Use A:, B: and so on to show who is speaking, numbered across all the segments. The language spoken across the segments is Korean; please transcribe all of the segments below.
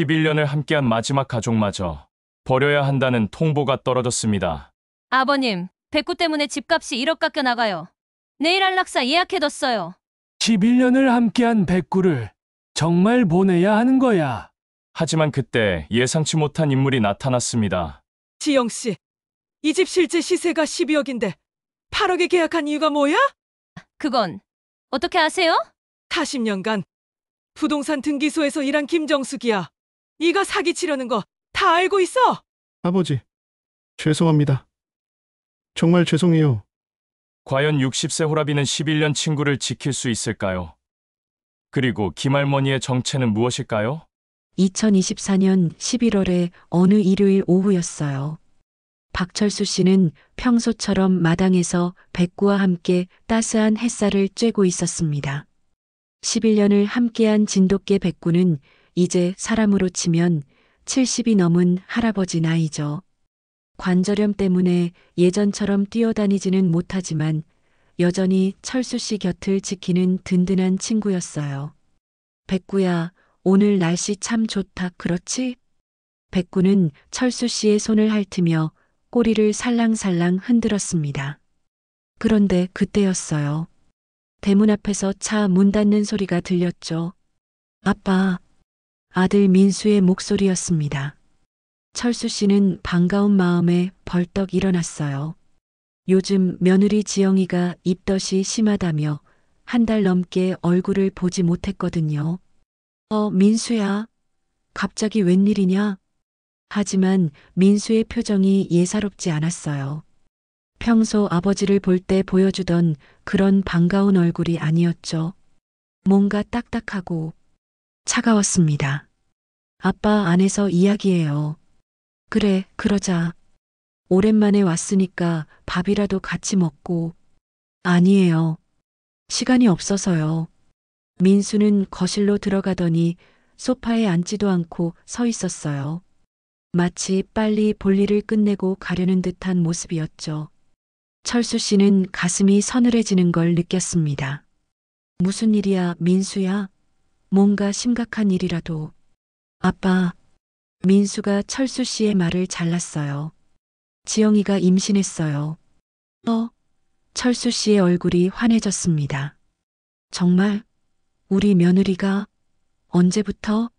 A: 11년을 함께한 마지막 가족마저 버려야 한다는 통보가 떨어졌습니다.
B: 아버님, 백구 때문에 집값이 1억 깎여 나가요. 내일 안락사 예약해뒀어요.
C: 11년을 함께한 백구를 정말 보내야 하는 거야.
A: 하지만 그때 예상치 못한 인물이 나타났습니다.
D: 지영 씨, 이 집 실제 시세가 12억인데 8억에 계약한 이유가 뭐야?
B: 그건 어떻게 아세요?
D: 40년간 부동산 등기소에서 일한 김정숙이야. 네가 사기치려는 거 다 알고 있어.
E: 아버지, 죄송합니다. 정말 죄송해요.
A: 과연 60세 호라비는 11년 친구를 지킬 수 있을까요? 그리고 김할머니의 정체는 무엇일까요?
F: 2024년 11월의 어느 일요일 오후였어요. 박철수 씨는 평소처럼 마당에서 백구와 함께 따스한 햇살을 쬐고 있었습니다. 11년을 함께한 진돗개 백구는 이제 사람으로 치면 70이 넘은 할아버지 나이죠. 관절염 때문에 예전처럼 뛰어다니지는 못하지만 여전히 철수 씨 곁을 지키는 든든한 친구였어요. 백구야, 오늘 날씨 참 좋다, 그렇지? 백구는 철수 씨의 손을 핥으며 꼬리를 살랑살랑 흔들었습니다. 그런데 그때였어요. 대문 앞에서 차 문 닫는 소리가 들렸죠. 아빠, 아들 민수의 목소리였습니다. 철수 씨는 반가운 마음에 벌떡 일어났어요. 요즘 며느리 지영이가 입덧이 심하다며 한 달 넘게 얼굴을 보지 못했거든요. 민수야, 갑자기 웬일이냐? 하지만 민수의 표정이 예사롭지 않았어요. 평소 아버지를 볼 때 보여주던 그런 반가운 얼굴이 아니었죠. 뭔가 딱딱하고 차가웠습니다. 아빠 안에서 이야기해요. 그래, 그러자. 오랜만에 왔으니까 밥이라도 같이 먹고. 아니에요. 시간이 없어서요. 민수는 거실로 들어가더니 소파에 앉지도 않고 서 있었어요. 마치 빨리 볼일을 끝내고 가려는 듯한 모습이었죠. 철수 씨는 가슴이 서늘해지는 걸 느꼈습니다. 무슨 일이야, 민수야? 뭔가 심각한 일이라도. 아빠, 민수가 철수 씨의 말을 잘랐어요. 지영이가 임신했어요. 철수 씨의 얼굴이 환해졌습니다. 정말? 우리 며느리가? 언제부터?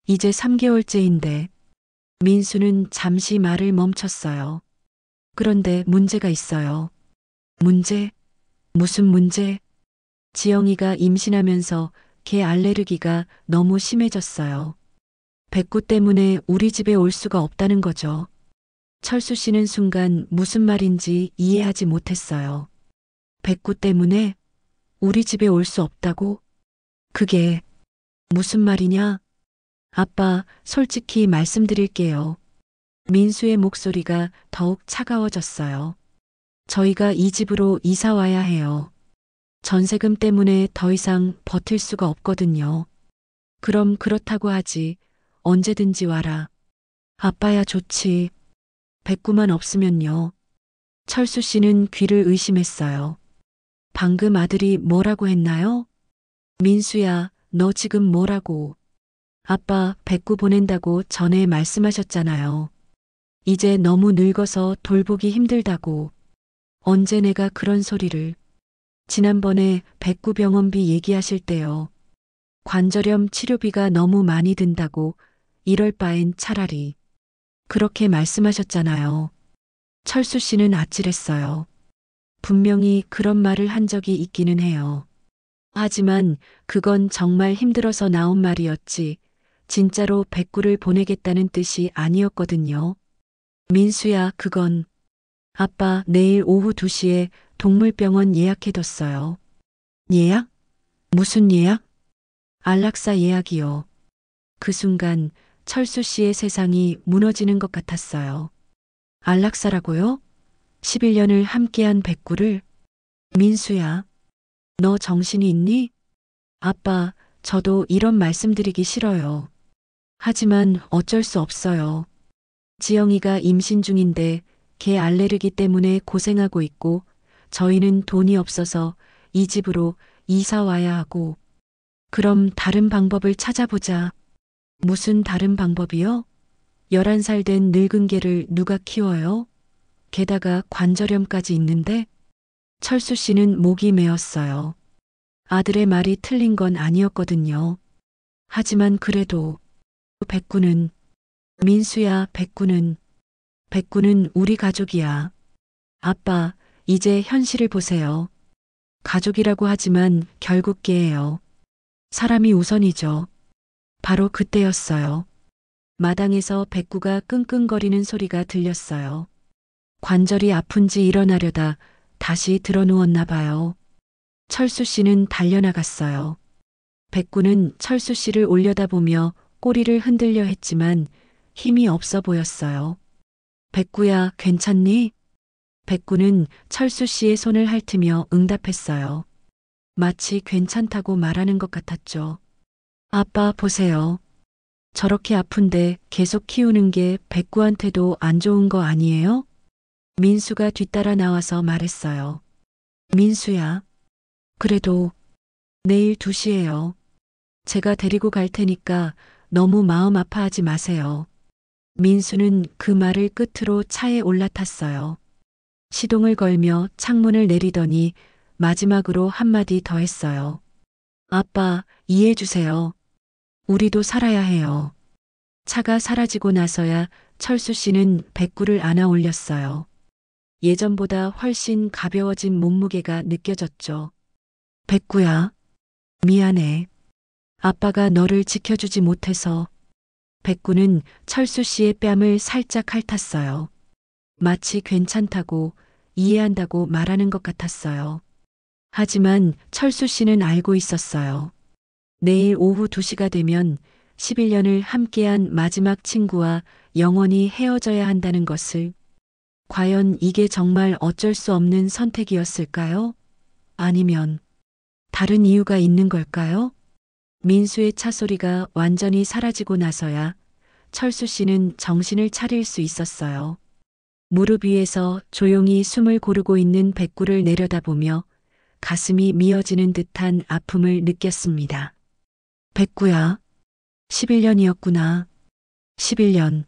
F: 이제 3개월째인데. 민수는 잠시 말을 멈췄어요. 그런데 문제가 있어요. 문제? 무슨 문제? 지영이가 임신하면서 개 알레르기가 너무 심해졌어요. 백구 때문에 우리 집에 올 수가 없다는 거죠. 철수 씨는 순간 무슨 말인지 이해하지 못했어요. 백구 때문에 우리 집에 올 수 없다고? 그게 무슨 말이냐? 아빠, 솔직히 말씀드릴게요. 민수의 목소리가 더욱 차가워졌어요. 저희가 이 집으로 이사 와야 해요. 전세금 때문에 더 이상 버틸 수가 없거든요. 그럼 그렇다고 하지. 언제든지 와라. 아빠야 좋지. 백구만 없으면요. 철수 씨는 귀를 의심했어요. 방금 아들이 뭐라고 했나요? 민수야, 너 지금 뭐라고? 아빠, 백구 보낸다고 전에 말씀하셨잖아요. 이제 너무 늙어서 돌보기 힘들다고. 언제 내가 그런 소리를. 지난번에 백구 병원비 얘기하실 때요. 관절염 치료비가 너무 많이 든다고 이럴 바엔 차라리. 그렇게 말씀하셨잖아요. 철수 씨는 아찔했어요. 분명히 그런 말을 한 적이 있기는 해요. 하지만 그건 정말 힘들어서 나온 말이었지. 진짜로 백구를 보내겠다는 뜻이 아니었거든요. 민수야, 그건. 아빠, 내일 오후 2시에 동물병원 예약해뒀어요. 예약? 무슨 예약? 안락사 예약이요. 그 순간 철수 씨의 세상이 무너지는 것 같았어요. 안락사라고요? 11년을 함께한 백구를? 민수야, 너 정신이 있니? 아빠, 저도 이런 말씀드리기 싫어요. 하지만 어쩔 수 없어요. 지영이가 임신 중인데 개 알레르기 때문에 고생하고 있고 저희는 돈이 없어서 이 집으로 이사 와야 하고. 그럼 다른 방법을 찾아보자. 무슨 다른 방법이요? 11살 된 늙은 개를 누가 키워요? 게다가 관절염까지 있는데? 철수 씨는 목이 메었어요. 아들의 말이 틀린 건 아니었거든요. 하지만 그래도 백구는 민수야, 백구는 우리 가족이야. 아빠, 이제 현실을 보세요. 가족이라고 하지만 결국 개예요. 사람이 우선이죠. 바로 그때였어요. 마당에서 백구가 끙끙거리는 소리가 들렸어요. 관절이 아픈지 일어나려다 다시 드러누웠나 봐요. 철수 씨는 달려나갔어요. 백구는 철수 씨를 올려다보며 꼬리를 흔들려 했지만 힘이 없어 보였어요. 백구야, 괜찮니? 백구는 철수 씨의 손을 핥으며 응답했어요. 마치 괜찮다고 말하는 것 같았죠. 아빠, 보세요. 저렇게 아픈데 계속 키우는 게 백구한테도 안 좋은 거 아니에요? 민수가 뒤따라 나와서 말했어요. 민수야, 그래도 내일 2시에요. 제가 데리고 갈 테니까 너무 마음 아파하지 마세요. 민수는 그 말을 끝으로 차에 올라탔어요. 시동을 걸며 창문을 내리더니 마지막으로 한마디 더 했어요. 아빠, 이해해 주세요. 우리도 살아야 해요. 차가 사라지고 나서야 철수 씨는 백구를 안아 올렸어요. 예전보다 훨씬 가벼워진 몸무게가 느껴졌죠. 백구야, 미안해. 아빠가 너를 지켜주지 못해서. 백구는 철수 씨의 뺨을 살짝 핥았어요. 마치 괜찮다고, 이해한다고 말하는 것 같았어요. 하지만 철수 씨는 알고 있었어요. 내일 오후 2시가 되면 11년을 함께한 마지막 친구와 영원히 헤어져야 한다는 것을. 과연 이게 정말 어쩔 수 없는 선택이었을까요? 아니면 다른 이유가 있는 걸까요? 민수의 차 소리가 완전히 사라지고 나서야 철수 씨는 정신을 차릴 수 있었어요. 무릎 위에서 조용히 숨을 고르고 있는 백구를 내려다보며 가슴이 미어지는 듯한 아픔을 느꼈습니다. 백구야, 11년이었구나. 11년.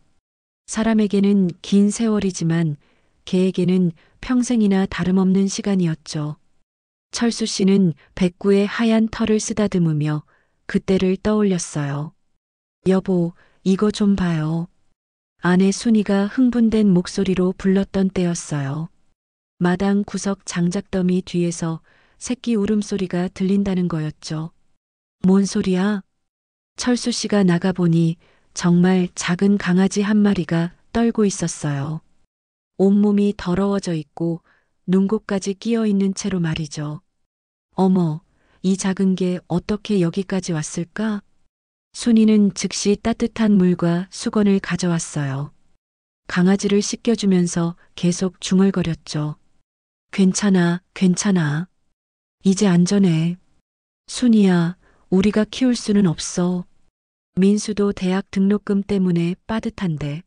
F: 사람에게는 긴 세월이지만 개에게는 평생이나 다름없는 시간이었죠. 철수 씨는 백구의 하얀 털을 쓰다듬으며 그때를 떠올렸어요. 여보, 이거 좀 봐요. 아내 순이가 흥분된 목소리로 불렀던 때였어요. 마당 구석 장작더미 뒤에서 새끼 울음소리가 들린다는 거였죠. 뭔 소리야? 철수 씨가 나가보니 정말 작은 강아지 한 마리가 떨고 있었어요. 온몸이 더러워져 있고 눈곱까지 끼어 있는 채로 말이죠. 어머, 이 작은 게 어떻게 여기까지 왔을까? 순이는 즉시 따뜻한 물과 수건을 가져왔어요. 강아지를 씻겨주면서 계속 중얼거렸죠. 괜찮아, 괜찮아. 이제 안전해. 순이야, 우리가 키울 수는 없어. 민수도 대학 등록금 때문에 빠듯한데.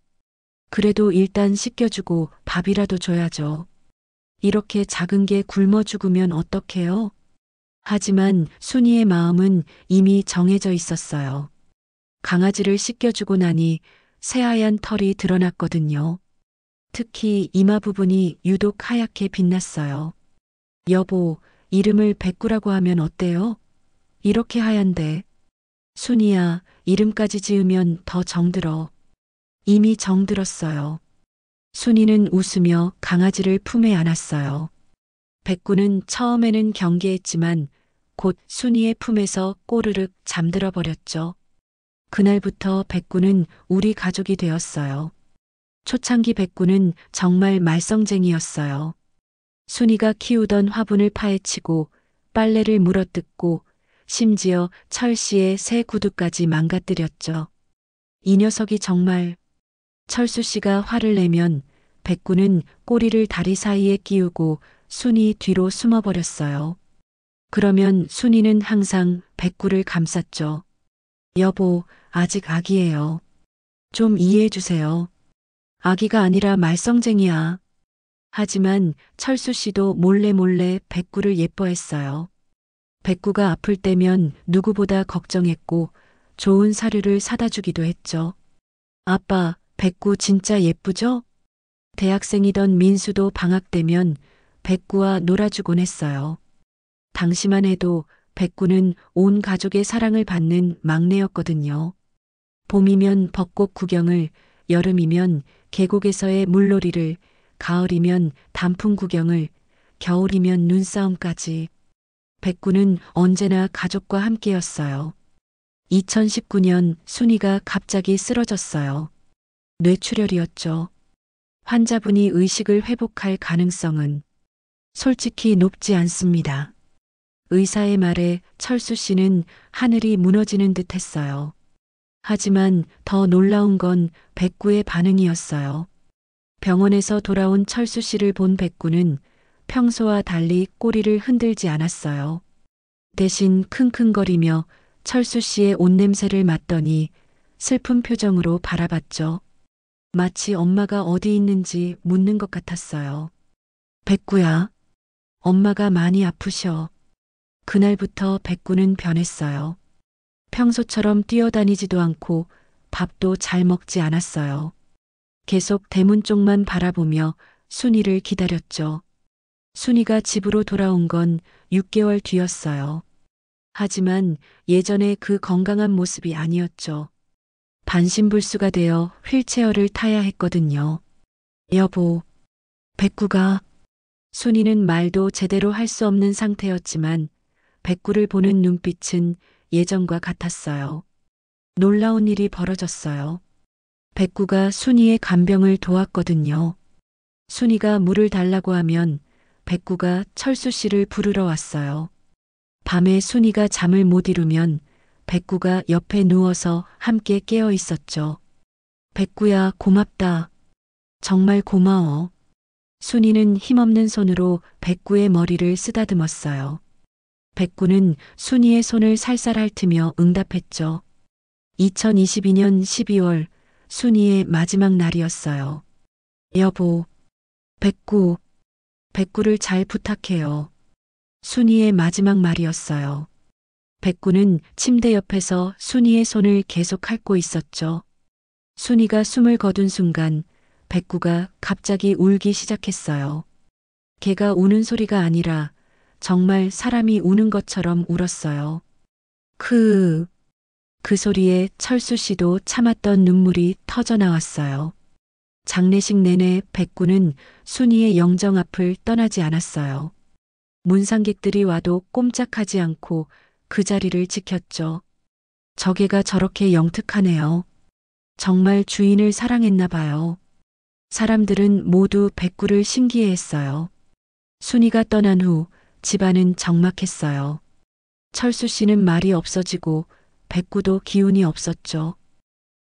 F: 그래도 일단 씻겨주고 밥이라도 줘야죠. 이렇게 작은 게 굶어 죽으면 어떡해요? 하지만 순이의 마음은 이미 정해져 있었어요. 강아지를 씻겨주고 나니 새하얀 털이 드러났거든요. 특히 이마 부분이 유독 하얗게 빛났어요. 여보, 이름을 백구라고 하면 어때요? 이렇게 하얀데. 순이야, 이름까지 지으면 더 정들어. 이미 정들었어요. 순이는 웃으며 강아지를 품에 안았어요. 백구는 처음에는 경계했지만 곧 순이의 품에서 꼬르륵 잠들어 버렸죠. 그날부터 백구는 우리 가족이 되었어요. 초창기 백구는 정말 말썽쟁이였어요. 순이가 키우던 화분을 파헤치고 빨래를 물어뜯고 심지어 철씨의 새 구두까지 망가뜨렸죠. 이 녀석이 정말. 철수 씨가 화를 내면 백구는 꼬리를 다리 사이에 끼우고 순이 뒤로 숨어버렸어요. 그러면 순이는 항상 백구를 감쌌죠. 여보, 아직 아기예요. 좀 이해해 주세요. 아기가 아니라 말썽쟁이야. 하지만 철수 씨도 몰래 백구를 예뻐했어요. 백구가 아플 때면 누구보다 걱정했고 좋은 사료를 사다 주기도 했죠. 아빠, 백구 진짜 예쁘죠? 대학생이던 민수도 방학 되면 백구와 놀아주곤 했어요. 당시만 해도 백구는 온 가족의 사랑을 받는 막내였거든요. 봄이면 벚꽃 구경을, 여름이면 계곡에서의 물놀이를, 가을이면 단풍 구경을, 겨울이면 눈싸움까지. 백구는 언제나 가족과 함께였어요. 2019년 순이가 갑자기 쓰러졌어요. 뇌출혈이었죠. 환자분이 의식을 회복할 가능성은 솔직히 높지 않습니다. 의사의 말에 철수 씨는 하늘이 무너지는 듯 했어요. 하지만 더 놀라운 건 백구의 반응이었어요. 병원에서 돌아온 철수 씨를 본 백구는 평소와 달리 꼬리를 흔들지 않았어요. 대신 킁킁거리며 철수 씨의 옷냄새를 맡더니 슬픈 표정으로 바라봤죠. 마치 엄마가 어디 있는지 묻는 것 같았어요. 백구야, 엄마가 많이 아프셔. 그날부터 백구는 변했어요. 평소처럼 뛰어다니지도 않고 밥도 잘 먹지 않았어요. 계속 대문 쪽만 바라보며 순이를 기다렸죠. 순이가 집으로 돌아온 건 6개월 뒤였어요. 하지만 예전의 그 건강한 모습이 아니었죠. 반신불수가 되어 휠체어를 타야 했거든요. 여보, 백구가. 순이는 말도 제대로 할 수 없는 상태였지만 백구를 보는 눈빛은 예전과 같았어요. 놀라운 일이 벌어졌어요. 백구가 순이의 간병을 도왔거든요. 순이가 물을 달라고 하면 백구가 철수 씨를 부르러 왔어요. 밤에 순이가 잠을 못 이루면 백구가 옆에 누워서 함께 깨어 있었죠. 백구야, 고맙다. 정말 고마워. 순이는 힘없는 손으로 백구의 머리를 쓰다듬었어요. 백구는 순이의 손을 살살 핥으며 응답했죠. 2022년 12월 순이의 마지막 날이었어요. 여보, 백구, 백구를 잘 부탁해요. 순이의 마지막 말이었어요. 백구는 침대 옆에서 순이의 손을 계속 핥고 있었죠. 순이가 숨을 거둔 순간 백구가 갑자기 울기 시작했어요. 걔가 우는 소리가 아니라 정말 사람이 우는 것처럼 울었어요. 그 소리에 철수 씨도 참았던 눈물이 터져 나왔어요. 장례식 내내 백구는 순이의 영정 앞을 떠나지 않았어요. 문상객들이 와도 꼼짝하지 않고 그 자리를 지켰죠. 저게가 저렇게 영특하네요. 정말 주인을 사랑했나 봐요. 사람들은 모두 백구를 신기해했어요. 순이가 떠난 후 집안은 적막했어요. 철수 씨는 말이 없어지고 백구도 기운이 없었죠.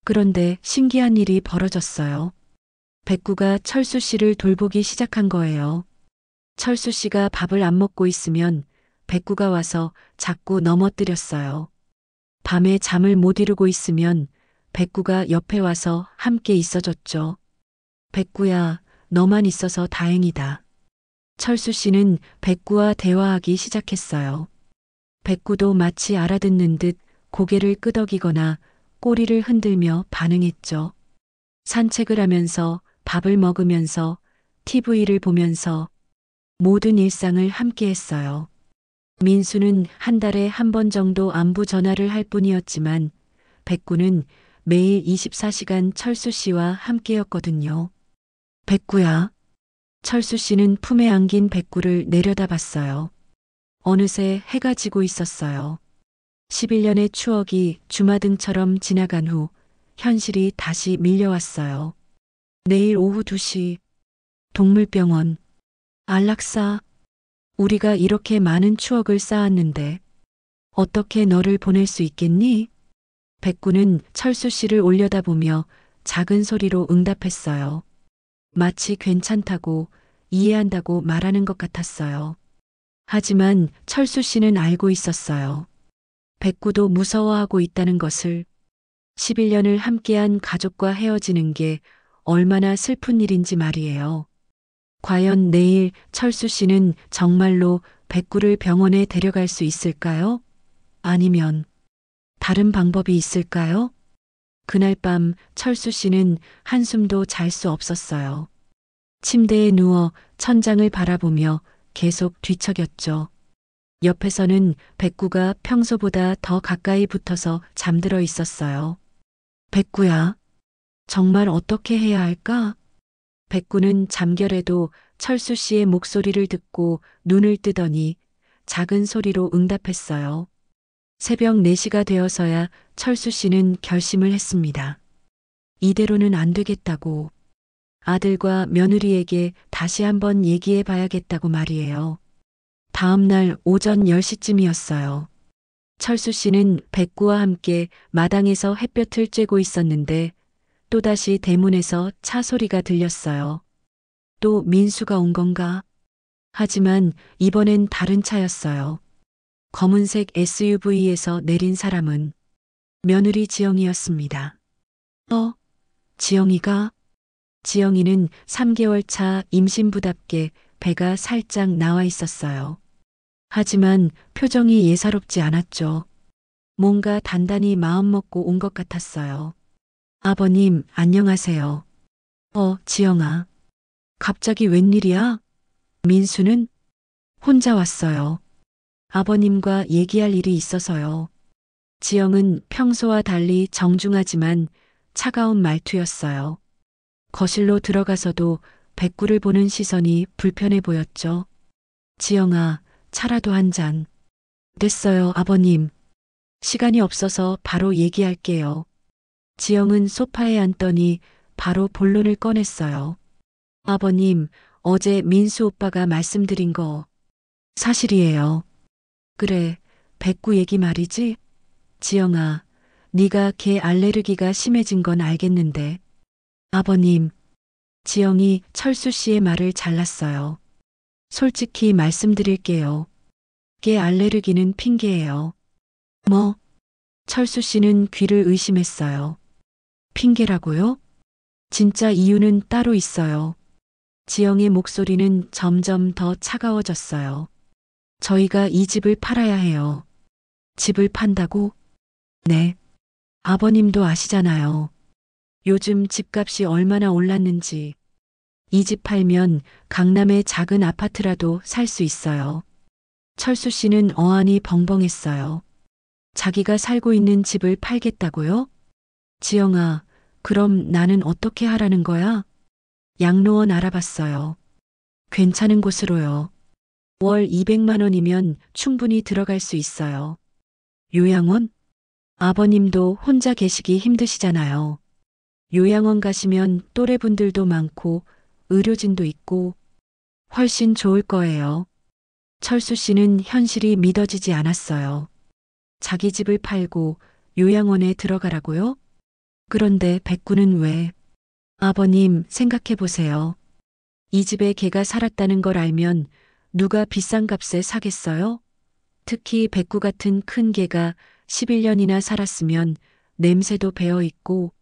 F: 그런데 신기한 일이 벌어졌어요. 백구가 철수 씨를 돌보기 시작한 거예요. 철수 씨가 밥을 안 먹고 있으면 백구가 와서 자꾸 넘어뜨렸어요. 밤에 잠을 못 이루고 있으면 백구가 옆에 와서 함께 있어줬죠. 백구야, 너만 있어서 다행이다. 철수 씨는 백구와 대화하기 시작했어요. 백구도 마치 알아듣는 듯 고개를 끄덕이거나 꼬리를 흔들며 반응했죠. 산책을 하면서, 밥을 먹으면서, TV를 보면서 모든 일상을 함께 했어요. 민수는 한 달에 한 번 정도 안부 전화를 할 뿐이었지만 백구는 매일 24시간 철수 씨와 함께였거든요. 백구야. 철수 씨는 품에 안긴 백구를 내려다봤어요. 어느새 해가 지고 있었어요. 11년의 추억이 주마등처럼 지나간 후 현실이 다시 밀려왔어요. 내일 오후 2시 동물병원. 안락사. 우리가 이렇게 많은 추억을 쌓았는데 어떻게 너를 보낼 수 있겠니? 백구는 철수 씨를 올려다보며 작은 소리로 응답했어요. 마치 괜찮다고, 이해한다고 말하는 것 같았어요. 하지만 철수 씨는 알고 있었어요. 백구도 무서워하고 있다는 것을. 11년을 함께한 가족과 헤어지는 게 얼마나 슬픈 일인지 말이에요. 과연 내일 철수 씨는 정말로 백구를 병원에 데려갈 수 있을까요? 아니면 다른 방법이 있을까요? 그날 밤 철수 씨는 한숨도 잘 수 없었어요. 침대에 누워 천장을 바라보며 계속 뒤척였죠. 옆에서는 백구가 평소보다 더 가까이 붙어서 잠들어 있었어요. 백구야, 정말 어떻게 해야 할까? 백구는 잠결에도 철수 씨의 목소리를 듣고 눈을 뜨더니 작은 소리로 응답했어요. 새벽 4시가 되어서야 철수 씨는 결심을 했습니다. 이대로는 안 되겠다고. 아들과 며느리에게 다시 한번 얘기해 봐야겠다고 말이에요. 다음 날 오전 10시쯤이었어요. 철수 씨는 백구와 함께 마당에서 햇볕을 쬐고 있었는데 또다시 대문에서 차 소리가 들렸어요. 또 민수가 온 건가? 하지만 이번엔 다른 차였어요. 검은색 SUV에서 내린 사람은 며느리 지영이었습니다. 지영이가? 지영이는 3개월 차 임신부답게 배가 살짝 나와 있었어요. 하지만 표정이 예사롭지 않았죠. 뭔가 단단히 마음먹고 온 것 같았어요. 아버님, 안녕하세요. 지영아. 갑자기 웬일이야? 민수는? 혼자 왔어요. 아버님과 얘기할 일이 있어서요. 지영은 평소와 달리 정중하지만 차가운 말투였어요. 거실로 들어가서도 백구를 보는 시선이 불편해 보였죠. 지영아, 차라도 한 잔. 됐어요, 아버님. 시간이 없어서 바로 얘기할게요. 지영은 소파에 앉더니 바로 본론을 꺼냈어요. 아버님, 어제 민수 오빠가 말씀드린 거 사실이에요. 그래, 백구 얘기 말이지? 지영아, 네가 개 알레르기가 심해진 건 알겠는데. 아버님, 지영이 철수 씨의 말을 잘랐어요. 솔직히 말씀드릴게요. 개 알레르기는 핑계예요. 뭐? 철수 씨는 귀를 의심했어요. 핑계라고요? 진짜 이유는 따로 있어요. 지영의 목소리는 점점 더 차가워졌어요. 저희가 이 집을 팔아야 해요. 집을 판다고? 네. 아버님도 아시잖아요. 요즘 집값이 얼마나 올랐는지. 이 집 팔면 강남의 작은 아파트라도 살 수 있어요. 철수 씨는 어안이 벙벙했어요. 자기가 살고 있는 집을 팔겠다고요? 지영아, 그럼 나는 어떻게 하라는 거야? 양로원 알아봤어요. 괜찮은 곳으로요. 월 200만 원이면 충분히 들어갈 수 있어요. 요양원? 아버님도 혼자 계시기 힘드시잖아요. 요양원 가시면 또래분들도 많고 의료진도 있고 훨씬 좋을 거예요. 철수 씨는 현실이 믿어지지 않았어요. 자기 집을 팔고 요양원에 들어가라고요? 그런데 백구는 왜? 아버님, 생각해 보세요. 이 집에 개가 살았다는 걸 알면 누가 비싼 값에 사겠어요? 특히 백구 같은 큰 개가 11년이나 살았으면 냄새도 배어 있고.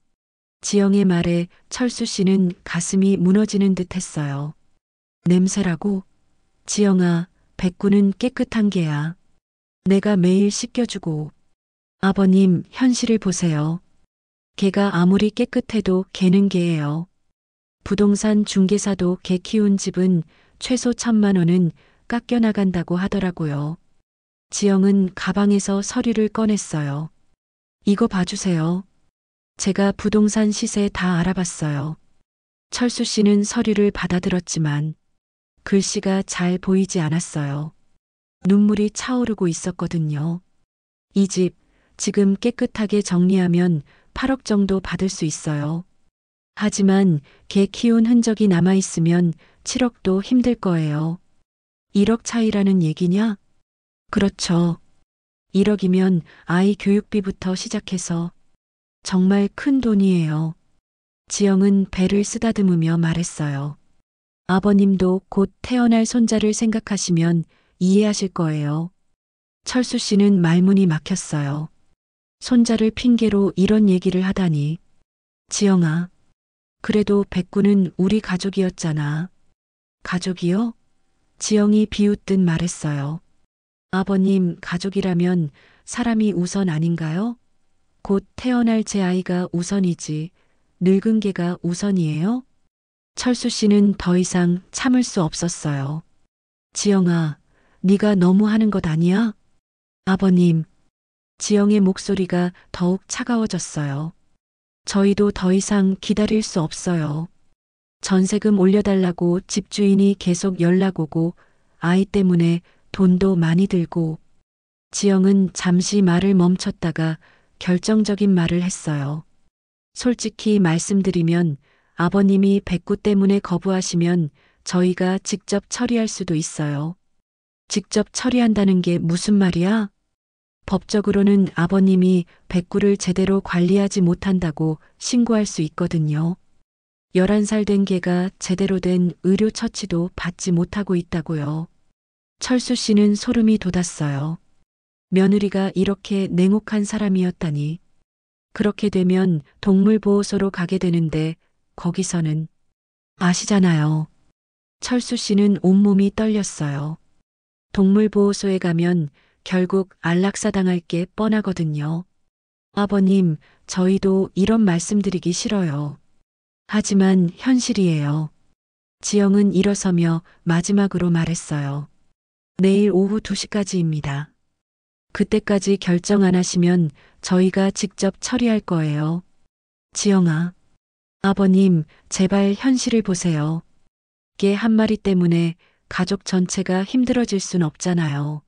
F: 지영의 말에 철수 씨는 가슴이 무너지는 듯 했어요. 냄새라고? 지영아, 백구는 깨끗한 개야. 내가 매일 씻겨주고. 아버님, 현실을 보세요. 개가 아무리 깨끗해도 개는 개예요. 부동산 중개사도 개 키운 집은 최소 1,000만 원은 깎여나간다고 하더라고요. 지영은 가방에서 서류를 꺼냈어요. 이거 봐주세요. 제가 부동산 시세 다 알아봤어요. 철수 씨는 서류를 받아들었지만 글씨가 잘 보이지 않았어요. 눈물이 차오르고 있었거든요. 이 집 지금 깨끗하게 정리하면 8억 정도 받을 수 있어요. 하지만 개 키운 흔적이 남아있으면 7억도 힘들 거예요. 1억 차이라는 얘기냐? 그렇죠. 1억이면 아이 교육비부터 시작해서 정말 큰 돈이에요. 지영은 배를 쓰다듬으며 말했어요. 아버님도 곧 태어날 손자를 생각하시면 이해하실 거예요. 철수 씨는 말문이 막혔어요. 손자를 핑계로 이런 얘기를 하다니. 지영아, 그래도 백구는 우리 가족이었잖아. 가족이요? 지영이 비웃듯 말했어요. 아버님, 가족이라면 사람이 우선 아닌가요? 곧 태어날 제 아이가 우선이지 늙은 개가 우선이에요? 철수 씨는 더 이상 참을 수 없었어요. 지영아, 네가 너무 하는 것 아니야? 아버님. 지영의 목소리가 더욱 차가워졌어요. 저희도 더 이상 기다릴 수 없어요. 전세금 올려달라고 집주인이 계속 연락 오고 아이 때문에 돈도 많이 들고. 지영은 잠시 말을 멈췄다가 결정적인 말을 했어요. 솔직히 말씀드리면 아버님이 백구 때문에 거부하시면 저희가 직접 처리할 수도 있어요. 직접 처리한다는 게 무슨 말이야? 법적으로는 아버님이 백구를 제대로 관리하지 못한다고 신고할 수 있거든요. 11살 된 개가 제대로 된 의료 처치도 받지 못하고 있다고요. 철수 씨는 소름이 돋았어요. 며느리가 이렇게 냉혹한 사람이었다니. 그렇게 되면 동물보호소로 가게 되는데 거기서는 아시잖아요. 철수 씨는 온몸이 떨렸어요. 동물보호소에 가면 결국 안락사당할 게 뻔하거든요. 아버님, 저희도 이런 말씀드리기 싫어요. 하지만 현실이에요. 지영은 일어서며 마지막으로 말했어요. 내일 오후 2시까지입니다. 그때까지 결정 안 하시면 저희가 직접 처리할 거예요. 지영아. 아버님, 제발 현실을 보세요. 개 한 마리 때문에 가족 전체가 힘들어질 순 없잖아요.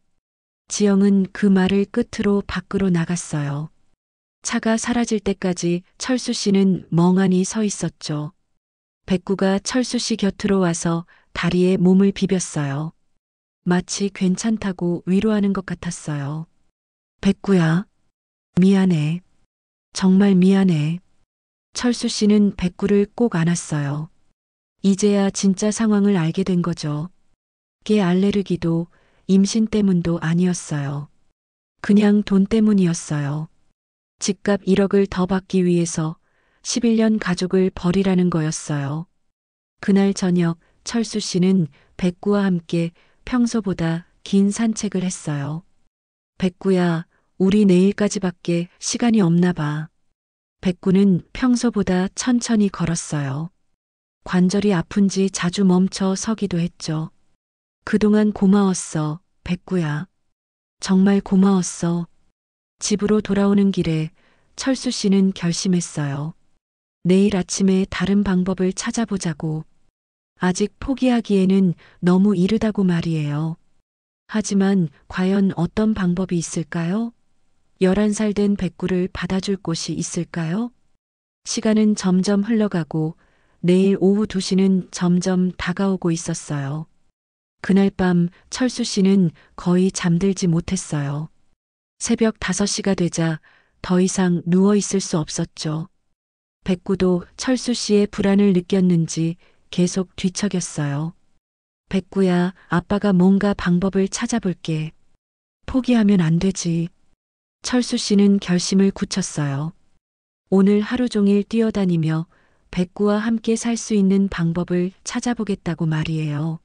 F: 지영은 그 말을 끝으로 밖으로 나갔어요. 차가 사라질 때까지 철수 씨는 멍하니 서 있었죠. 백구가 철수 씨 곁으로 와서 다리에 몸을 비볐어요. 마치 괜찮다고 위로하는 것 같았어요. 백구야, 미안해. 정말 미안해. 철수 씨는 백구를 꼭 안았어요. 이제야 진짜 상황을 알게 된 거죠. 개 알레르기도 임신 때문도 아니었어요. 그냥 돈 때문이었어요. 집값 1억을 더 받기 위해서 11년 가족을 버리라는 거였어요. 그날 저녁 철수 씨는 백구와 함께 평소보다 긴 산책을 했어요. 백구야, 우리 내일까지밖에 시간이 없나 봐. 백구는 평소보다 천천히 걸었어요. 관절이 아픈지 자주 멈춰 서기도 했죠. 그동안 고마웠어, 백구야. 정말 고마웠어. 집으로 돌아오는 길에 철수 씨는 결심했어요. 내일 아침에 다른 방법을 찾아보자고. 아직 포기하기에는 너무 이르다고 말이에요. 하지만 과연 어떤 방법이 있을까요? 11살 된 백구를 받아줄 곳이 있을까요? 시간은 점점 흘러가고 내일 오후 2시는 점점 다가오고 있었어요. 그날 밤 철수 씨는 거의 잠들지 못했어요. 새벽 5시가 되자 더 이상 누워 있을 수 없었죠. 백구도 철수 씨의 불안을 느꼈는지 계속 뒤척였어요. 백구야, 아빠가 뭔가 방법을 찾아볼게. 포기하면 안 되지. 철수 씨는 결심을 굳혔어요. 오늘 하루 종일 뛰어다니며 백구와 함께 살 수 있는 방법을 찾아보겠다고 말이에요.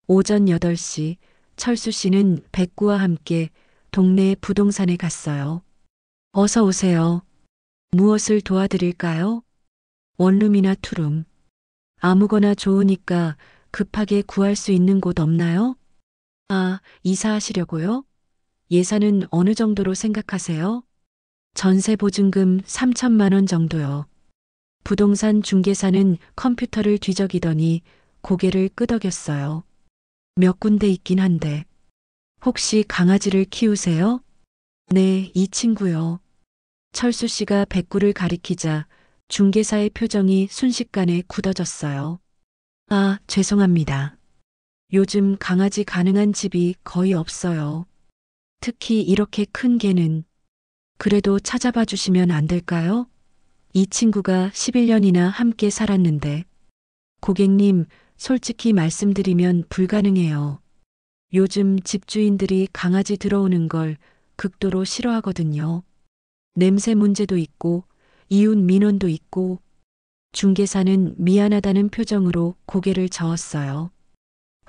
F: 오전 8시 철수 씨는 백구와 함께 동네 부동산에 갔어요. 어서 오세요. 무엇을 도와드릴까요? 원룸이나 투룸. 아무거나 좋으니까 급하게 구할 수 있는 곳 없나요? 아, 이사하시려고요? 예산은 어느 정도로 생각하세요? 전세 보증금 3천만 원 정도요. 부동산 중개사는 컴퓨터를 뒤적이더니 고개를 끄덕였어요. 몇 군데 있긴 한데. 혹시 강아지를 키우세요? 네, 이 친구요. 철수 씨가 백구를 가리키자 중개사의 표정이 순식간에 굳어졌어요. 아, 죄송합니다. 요즘 강아지 가능한 집이 거의 없어요. 특히 이렇게 큰 개는. 그래도 찾아봐 주시면 안 될까요? 이 친구가 11년이나 함께 살았는데. 고객님, 솔직히 말씀드리면 불가능해요. 요즘 집주인들이 강아지 들어오는 걸 극도로 싫어하거든요. 냄새 문제도 있고 이웃 민원도 있고. 중개사는 미안하다는 표정으로 고개를 저었어요.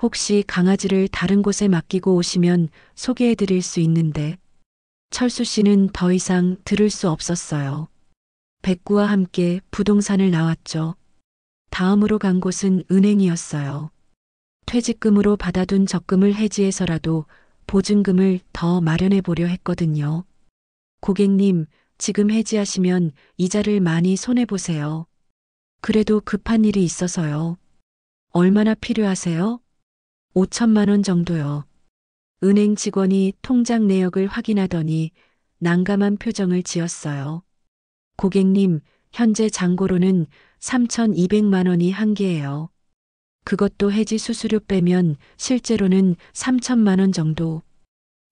F: 혹시 강아지를 다른 곳에 맡기고 오시면 소개해 드릴 수 있는데. 철수 씨는 더 이상 들을 수 없었어요. 백구와 함께 부동산을 나왔죠. 다음으로 간 곳은 은행이었어요. 퇴직금으로 받아둔 적금을 해지해서라도 보증금을 더 마련해 보려 했거든요. 고객님, 지금 해지하시면 이자를 많이 손해보세요. 그래도 급한 일이 있어서요. 얼마나 필요하세요? 5천만 원 정도요. 은행 직원이 통장 내역을 확인하더니 난감한 표정을 지었어요. 고객님, 현재 잔고로는 3,200만 원이 한계예요. 그것도 해지 수수료 빼면 실제로는 3천만 원 정도.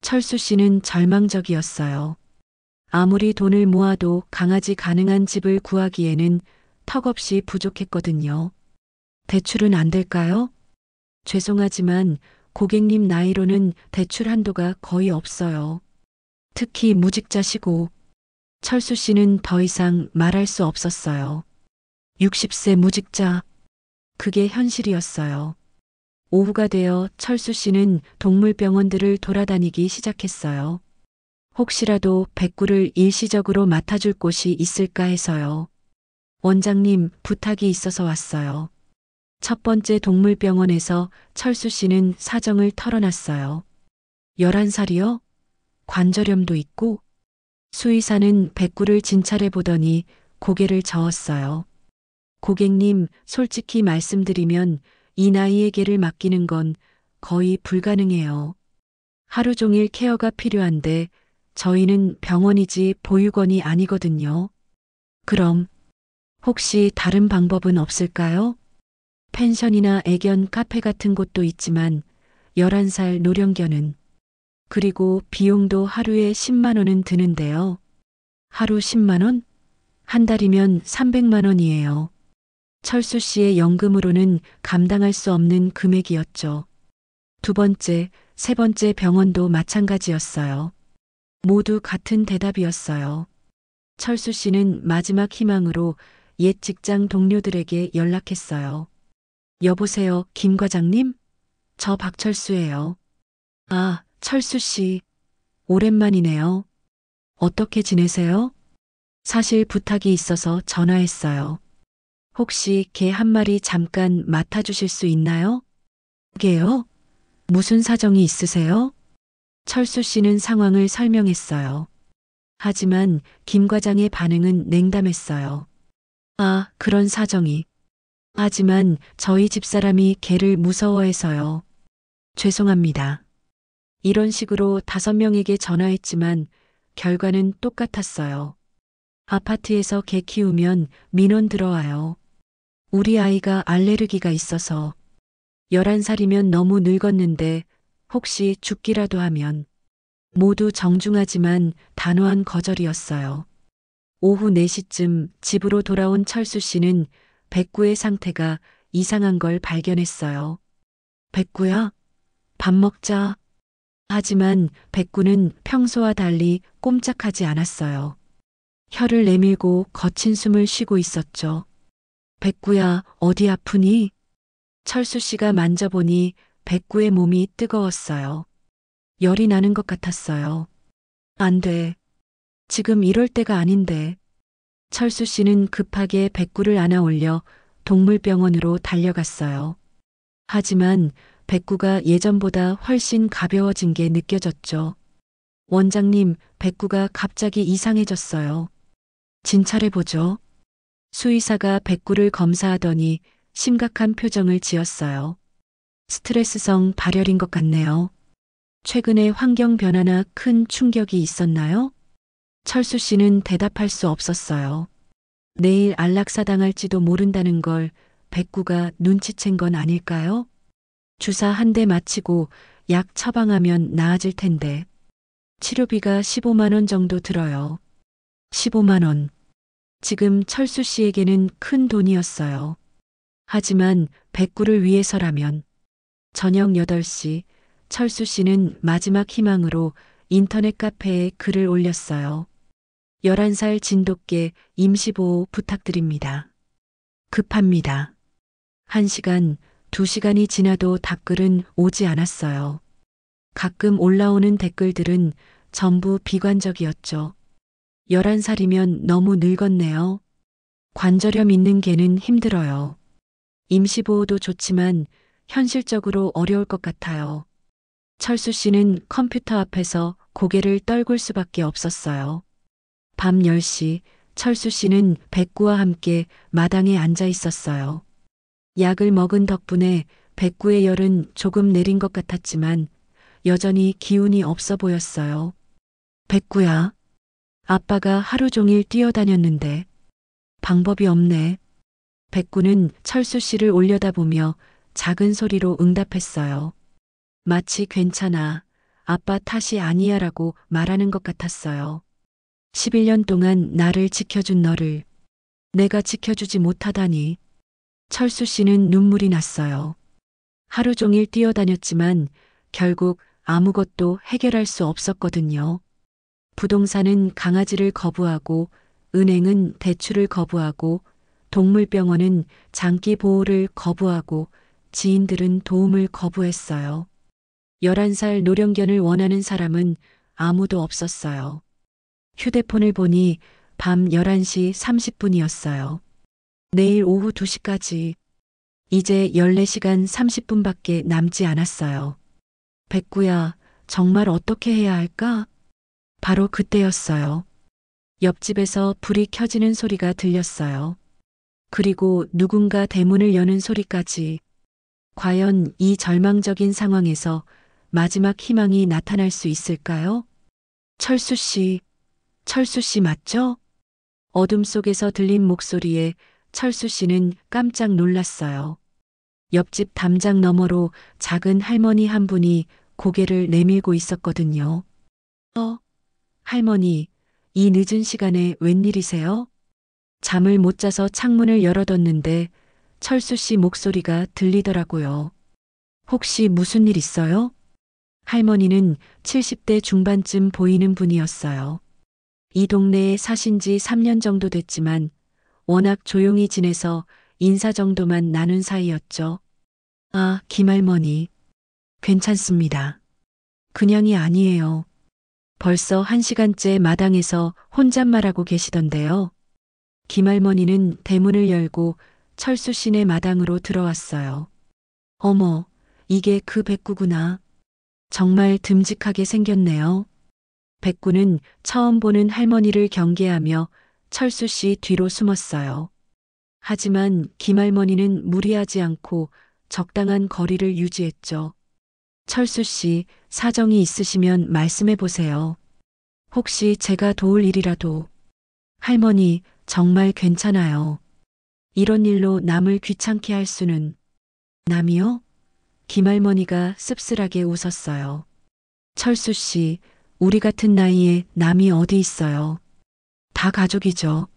F: 철수 씨는 절망적이었어요. 아무리 돈을 모아도 강아지 가능한 집을 구하기에는 턱없이 부족했거든요. 대출은 안 될까요? 죄송하지만 고객님 나이로는 대출 한도가 거의 없어요. 특히 무직자시고. 철수 씨는 더 이상 말할 수 없었어요. 60세 무직자. 그게 현실이었어요. 오후가 되어 철수 씨는 동물병원들을 돌아다니기 시작했어요. 혹시라도 백구를 일시적으로 맡아줄 곳이 있을까 해서요. 원장님, 부탁이 있어서 왔어요. 첫 번째 동물병원에서 철수 씨는 사정을 털어놨어요. 11살이요? 관절염도 있고? 수의사는 백구를 진찰해 보더니 고개를 저었어요. 고객님, 솔직히 말씀드리면 이 나이에 개를 맡기는 건 거의 불가능해요. 하루 종일 케어가 필요한데 저희는 병원이지 보육원이 아니거든요. 그럼 혹시 다른 방법은 없을까요? 펜션이나 애견 카페 같은 곳도 있지만 11살 노령견은. 그리고 비용도 하루에 10만 원은 드는데요. 하루 10만 원? 한 달이면 300만 원이에요. 철수 씨의 연금으로는 감당할 수 없는 금액이었죠. 두 번째, 세 번째 병원도 마찬가지였어요. 모두 같은 대답이었어요. 철수 씨는 마지막 희망으로 옛 직장 동료들에게 연락했어요. 여보세요, 김 과장님? 저 박철수예요. 아, 철수 씨. 오랜만이네요. 어떻게 지내세요? 사실 부탁이 있어서 전화했어요. 혹시 개 한 마리 잠깐 맡아주실 수 있나요? 개요? 무슨 사정이 있으세요? 철수 씨는 상황을 설명했어요. 하지만 김 과장의 반응은 냉담했어요. 아, 그런 사정이. 하지만 저희 집사람이 개를 무서워해서요. 죄송합니다. 이런 식으로 5명에게 전화했지만 결과는 똑같았어요. 아파트에서 개 키우면 민원 들어와요. 우리 아이가 알레르기가 있어서 11살이면 너무 늙었는데 혹시 죽기라도 하면. 모두 정중하지만 단호한 거절이었어요. 오후 4시쯤 집으로 돌아온 철수 씨는 백구의 상태가 이상한 걸 발견했어요. 백구야, 밥 먹자. 하지만 백구는 평소와 달리 꼼짝하지 않았어요. 혀를 내밀고 거친 숨을 쉬고 있었죠. 백구야, 어디 아프니? 철수 씨가 만져보니 백구의 몸이 뜨거웠어요. 열이 나는 것 같았어요. 안 돼. 지금 이럴 때가 아닌데. 철수 씨는 급하게 백구를 안아 올려 동물병원으로 달려갔어요. 하지만 백구가 예전보다 훨씬 가벼워진 게 느껴졌죠. 원장님, 백구가 갑자기 이상해졌어요. 진찰해보죠. 수의사가 백구를 검사하더니 심각한 표정을 지었어요. 스트레스성 발열인 것 같네요. 최근에 환경 변화나 큰 충격이 있었나요? 철수 씨는 대답할 수 없었어요. 내일 안락사 당할지도 모른다는 걸 백구가 눈치챈 건 아닐까요? 주사 한 대 맞히고 약 처방하면 나아질 텐데. 치료비가 15만 원 정도 들어요. 15만 원. 지금 철수 씨에게는 큰 돈이었어요. 하지만 백구를 위해서라면. 저녁 8시 철수 씨는 마지막 희망으로 인터넷 카페에 글을 올렸어요. 11살 진돗개 임시보호 부탁드립니다. 급합니다. 1시간, 2시간이 지나도 답글은 오지 않았어요. 가끔 올라오는 댓글들은 전부 비관적이었죠. 11살이면 너무 늙었네요. 관절염 있는 개는 힘들어요. 임시보호도 좋지만 현실적으로 어려울 것 같아요. 철수 씨는 컴퓨터 앞에서 고개를 떨굴 수밖에 없었어요. 밤 10시 철수 씨는 백구와 함께 마당에 앉아 있었어요. 약을 먹은 덕분에 백구의 열은 조금 내린 것 같았지만 여전히 기운이 없어 보였어요. 백구야, 아빠가 하루 종일 뛰어다녔는데 방법이 없네. 백구는 철수 씨를 올려다보며 작은 소리로 응답했어요. 마치 괜찮아. 아빠 탓이 아니야라고 말하는 것 같았어요. 11년 동안 나를 지켜준 너를 내가 지켜주지 못하다니. 철수 씨는 눈물이 났어요. 하루 종일 뛰어다녔지만 결국 아무것도 해결할 수 없었거든요. 부동산은 강아지를 거부하고 은행은 대출을 거부하고 동물병원은 장기 보호를 거부하고 지인들은 도움을 거부했어요. 11살 노령견을 원하는 사람은 아무도 없었어요. 휴대폰을 보니 밤 11시 30분이었어요. 내일 오후 2시까지. 이제 14시간 30분밖에 남지 않았어요. 백구야, 정말 어떻게 해야 할까? 바로 그때였어요. 옆집에서 불이 켜지는 소리가 들렸어요. 그리고 누군가 대문을 여는 소리까지. 과연 이 절망적인 상황에서 마지막 희망이 나타날 수 있을까요? 철수 씨 맞죠? 어둠 속에서 들린 목소리에 철수 씨는 깜짝 놀랐어요. 옆집 담장 너머로 작은 할머니 한 분이 고개를 내밀고 있었거든요. 할머니, 이 늦은 시간에 웬일이세요? 잠을 못 자서 창문을 열어뒀는데 철수 씨 목소리가 들리더라고요. 혹시 무슨 일 있어요? 할머니는 70대 중반쯤 보이는 분이었어요. 이 동네에 사신 지 3년 정도 됐지만 워낙 조용히 지내서 인사 정도만 나눈 사이였죠. 아, 김할머니. 괜찮습니다. 그냥이 아니에요. 벌써 1시간째 마당에서 혼잣말하고 계시던데요. 김할머니는 대문을 열고 철수 씨네 마당으로 들어왔어요. 어머, 이게 그 백구구나. 정말 듬직하게 생겼네요. 백구는 처음 보는 할머니를 경계하며 철수 씨 뒤로 숨었어요. 하지만 김할머니는 무리하지 않고 적당한 거리를 유지했죠. 철수 씨, 사정이 있으시면 말씀해 보세요. 혹시 제가 도울 일이라도. 할머니, 정말 괜찮아요. 이런 일로 남을 귀찮게 할 수는. 남이요? 김할머니가 씁쓸하게 웃었어요. 철수 씨, 우리 같은 나이에 남이 어디 있어요. 다 가족이죠.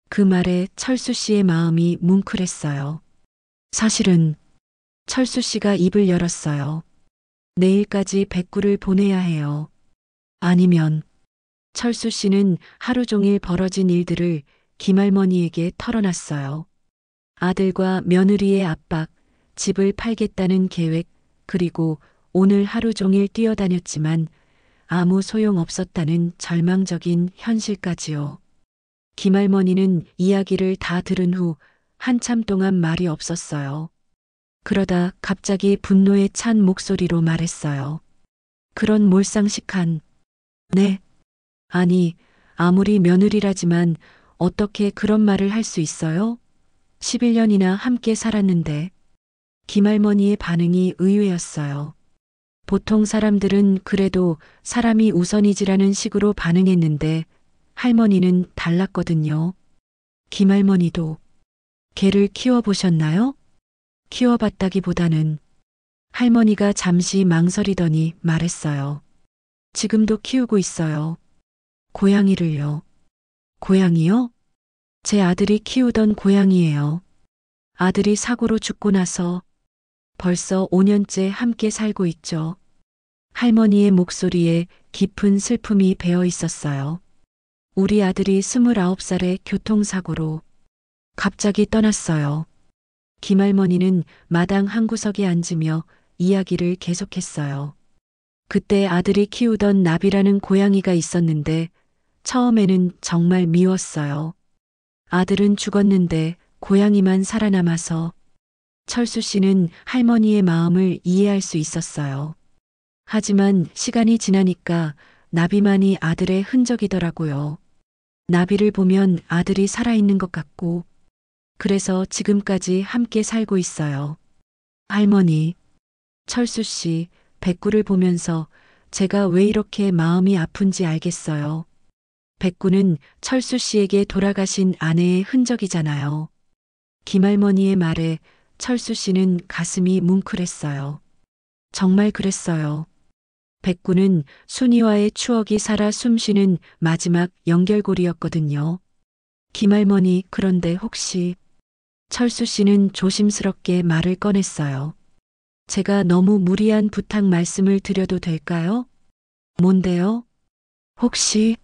F: 그 말에 철수 씨의 마음이 뭉클했어요. 사실은 철수 씨가 입을 열었어요. 내일까지 백구를 보내야 해요. 아니면 철수 씨는 하루 종일 벌어진 일들을 김할머니에게 털어놨어요. 아들과 며느리의 압박, 집을 팔겠다는 계획, 그리고 오늘 하루 종일 뛰어다녔지만 아무 소용 없었다는 절망적인 현실까지요. 김할머니는 이야기를 다 들은 후 한참 동안 말이 없었어요. 그러다 갑자기 분노에 찬 목소리로 말했어요. 그런 몰상식한. 네. 아니, 아무리 며느리라지만 어떻게 그런 말을 할 수 있어요? 11년이나 함께 살았는데. 김할머니의 반응이 의외였어요. 보통 사람들은 그래도 사람이 우선이지라는 식으로 반응했는데 할머니는 달랐거든요. 김할머니도 개를 키워보셨나요? 키워봤다기보다는. 할머니가 잠시 망설이더니 말했어요. 지금도 키우고 있어요. 고양이를요. 고양이요? 제 아들이 키우던 고양이예요. 아들이 사고로 죽고 나서 벌써 5년째 함께 살고 있죠. 할머니의 목소리에 깊은 슬픔이 배어 있었어요. 우리 아들이 29살에 교통사고로 갑자기 떠났어요. 김할머니는 마당 한 구석에 앉으며 이야기를 계속했어요. 그때 아들이 키우던 나비라는 고양이가 있었는데 처음에는 정말 미웠어요. 아들은 죽었는데 고양이만 살아남아서 철수 씨는 할머니의 마음을 이해할 수 있었어요. 하지만 시간이 지나니까 나비만이 아들의 흔적이더라고요. 나비를 보면 아들이 살아있는 것 같고, 그래서 지금까지 함께 살고 있어요. 할머니, 철수 씨, 백구를 보면서 제가 왜 이렇게 마음이 아픈지 알겠어요. 백구는 철수 씨에게 돌아가신 아내의 흔적이잖아요. 김할머니의 말에 철수 씨는 가슴이 뭉클했어요. 정말 그랬어요. 백구는 순이와의 추억이 살아 숨쉬는 마지막 연결고리였거든요. 김할머니, 그런데 혹시 철수 씨는 조심스럽게 말을 꺼냈어요. 제가 너무 무리한 부탁 말씀을 드려도 될까요? 뭔데요? 혹시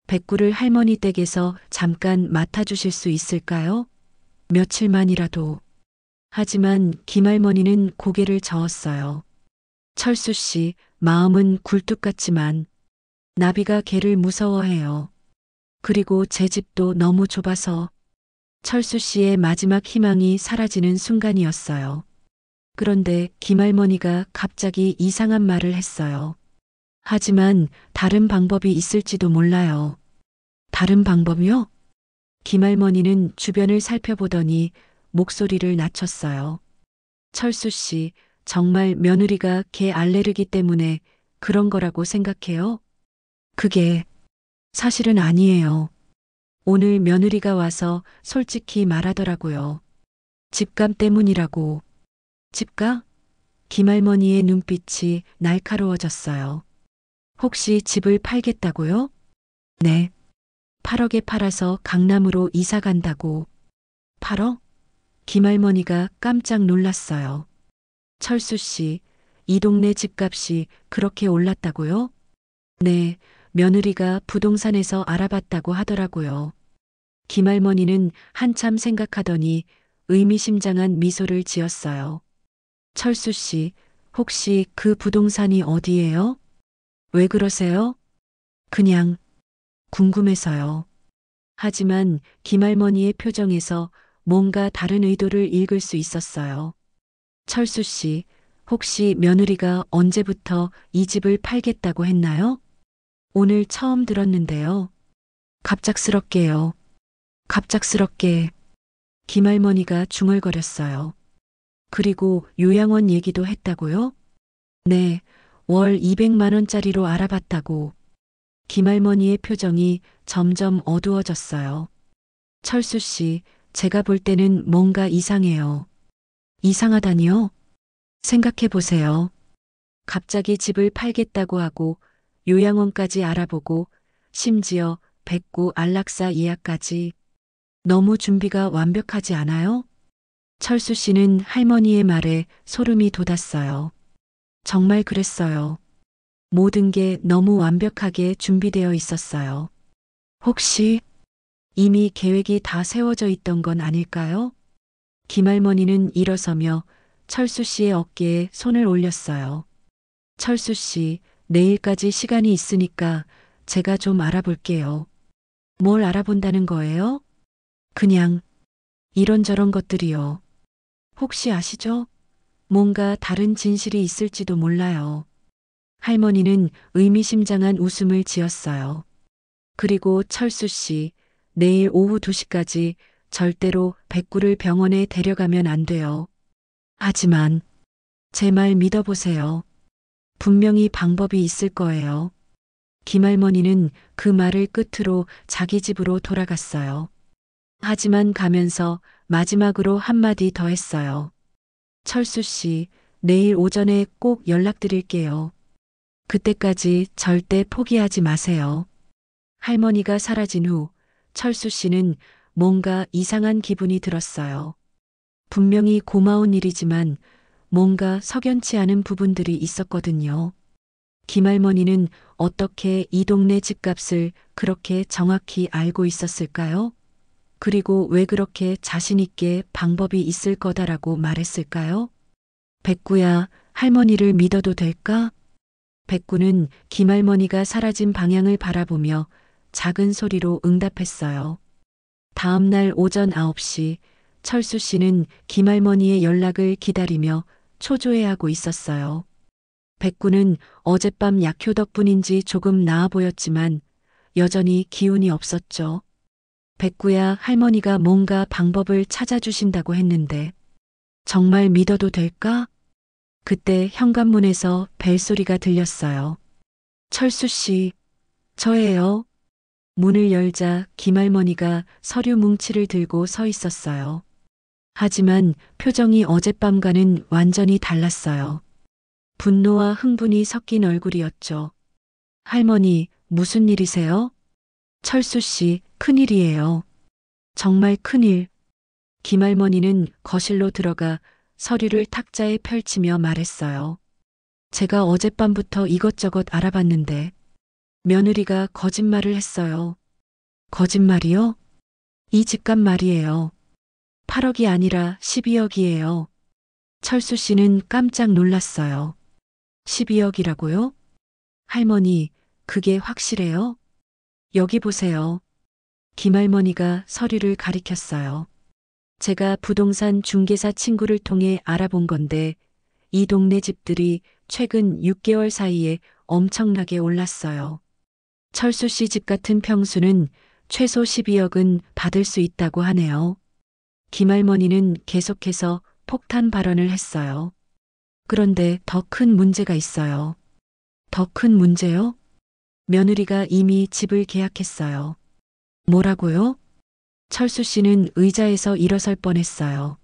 F: 백구를 할머니 댁에서 잠깐 맡아주실 수 있을까요? 며칠만이라도. 하지만 김할머니는 고개를 저었어요. 철수 씨, 마음은 굴뚝 같지만 나비가 개를 무서워해요. 그리고 제 집도 너무 좁아서. 철수 씨의 마지막 희망이 사라지는 순간이었어요. 그런데 김할머니가 갑자기 이상한 말을 했어요. 하지만 다른 방법이 있을지도 몰라요. 다른 방법이요? 김할머니는 주변을 살펴보더니 목소리를 낮췄어요. 철수 씨, 정말 며느리가 개 알레르기 때문에 그런 거라고 생각해요? 그게 사실은 아니에요. 오늘 며느리가 와서 솔직히 말하더라고요. 집감 때문이라고. 집가? 김할머니의 눈빛이 날카로워졌어요. 혹시 집을 팔겠다고요? 네. 8억에 팔아서 강남으로 이사 간다고. 8억? 김할머니가 깜짝 놀랐어요. 철수 씨, 이 동네 집값이 그렇게 올랐다고요? 네, 며느리가 부동산에서 알아봤다고 하더라고요. 김할머니는 한참 생각하더니 의미심장한 미소를 지었어요. 철수 씨, 혹시 그 부동산이 어디예요? 왜 그러세요? 그냥 궁금해서요. 하지만 김할머니의 표정에서 뭔가 다른 의도를 읽을 수 있었어요. 철수 씨, 혹시 며느리가 언제부터 이 집을 팔겠다고 했나요? 오늘 처음 들었는데요. 갑작스럽게요. 갑작스럽게. 김할머니가 중얼거렸어요. 그리고 요양원 얘기도 했다고요? 네, 월 200만 원짜리로 알아봤다고. 김할머니의 표정이 점점 어두워졌어요. 철수 씨, 제가 볼 때는 뭔가 이상해요. 이상하다니요? 생각해 보세요. 갑자기 집을 팔겠다고 하고 요양원까지 알아보고 심지어 백구 안락사 예약까지. 너무 준비가 완벽하지 않아요? 철수 씨는 할머니의 말에 소름이 돋았어요. 정말 그랬어요. 모든 게 너무 완벽하게 준비되어 있었어요. 혹시 이미 계획이 다 세워져 있던 건 아닐까요? 김할머니는 일어서며 철수 씨의 어깨에 손을 올렸어요. 철수 씨, 내일까지 시간이 있으니까 제가 좀 알아볼게요. 뭘 알아본다는 거예요? 그냥 이런저런 것들이요. 혹시 아시죠? 뭔가 다른 진실이 있을지도 몰라요. 할머니는 의미심장한 웃음을 지었어요. 그리고 철수 씨, 내일 오후 2시까지 절대로 백구를 병원에 데려가면 안 돼요. 하지만 제 말 믿어보세요. 분명히 방법이 있을 거예요. 김할머니는 그 말을 끝으로 자기 집으로 돌아갔어요. 하지만 가면서 마지막으로 한마디 더 했어요. 철수 씨, 내일 오전에 꼭 연락드릴게요. 그때까지 절대 포기하지 마세요. 할머니가 사라진 후 철수 씨는 뭔가 이상한 기분이 들었어요. 분명히 고마운 일이지만 뭔가 석연치 않은 부분들이 있었거든요. 김할머니는 어떻게 이 동네 집값을 그렇게 정확히 알고 있었을까요? 그리고 왜 그렇게 자신있게 방법이 있을 거다라고 말했을까요? 백구야, 할머니를 믿어도 될까? 백구는 김할머니가 사라진 방향을 바라보며 작은 소리로 응답했어요. 다음 날 오전 9시 철수 씨는 김할머니의 연락을 기다리며 초조해하고 있었어요. 백구는 어젯밤 약효 덕분인지 조금 나아 보였지만 여전히 기운이 없었죠. 백구야, 할머니가 뭔가 방법을 찾아주신다고 했는데 정말 믿어도 될까? 그때 현관문에서 벨소리가 들렸어요. 철수 씨, 저예요. 문을 열자 김할머니가 서류 뭉치를 들고 서 있었어요. 하지만 표정이 어젯밤과는 완전히 달랐어요. 분노와 흥분이 섞인 얼굴이었죠. 할머니, 무슨 일이세요? 철수 씨, 큰일이에요. 정말 큰일. 김할머니는 거실로 들어가 서류를 탁자에 펼치며 말했어요. 제가 어젯밤부터 이것저것 알아봤는데 며느리가 거짓말을 했어요. 거짓말이요? 이 집값 말이에요. 8억이 아니라 12억이에요. 철수 씨는 깜짝 놀랐어요. 12억이라고요? 할머니, 그게 확실해요? 여기 보세요. 김할머니가 서류를 가리켰어요. 제가 부동산 중개사 친구를 통해 알아본 건데 이 동네 집들이 최근 6개월 사이에 엄청나게 올랐어요. 철수 씨 집 같은 평수는 최소 12억은 받을 수 있다고 하네요. 김할머니는 계속해서 폭탄 발언을 했어요. 그런데 더 큰 문제가 있어요. 더 큰 문제요? 며느리가 이미 집을 계약했어요. 뭐라고요? 철수 씨는 의자에서 일어설 뻔했어요.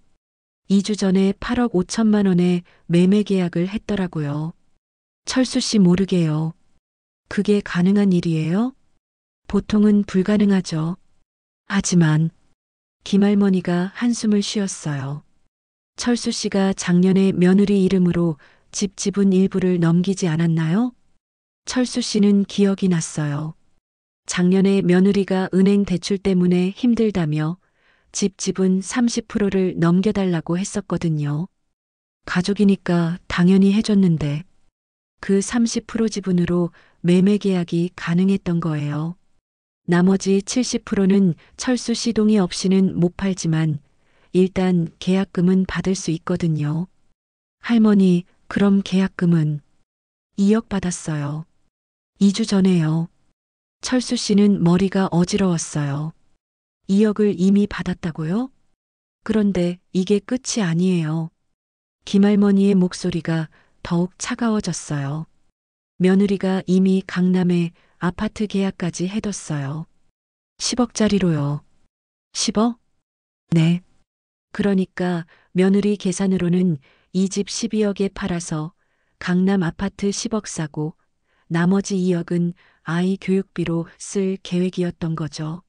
F: 2주 전에 8억 5천만 원에 매매 계약을 했더라고요. 철수 씨 모르게요. 그게 가능한 일이에요? 보통은 불가능하죠. 하지만 김할머니가 한숨을 쉬었어요. 철수 씨가 작년에 며느리 이름으로 집 지분 일부를 넘기지 않았나요? 철수 씨는 기억이 났어요. 작년에 며느리가 은행 대출 때문에 힘들다며 집 지분 30%를 넘겨달라고 했었거든요. 가족이니까 당연히 해줬는데 그 30% 지분으로 매매 계약이 가능했던 거예요. 나머지 70%는 철수 씨 동의 없이는 못 팔지만 일단 계약금은 받을 수 있거든요. 할머니, 그럼 계약금은 2억 받았어요. 2주 전에요. 철수 씨는 머리가 어지러웠어요. 2억을 이미 받았다고요? 그런데 이게 끝이 아니에요. 김할머니의 목소리가 더욱 차가워졌어요. 며느리가 이미 강남에 아파트 계약까지 해뒀어요. 10억짜리로요. 10억? 네. 그러니까 며느리 계산으로는 이 집 12억에 팔아서 강남 아파트 10억 사고 나머지 2억은 아이 교육비로 쓸 계획이었던 거죠.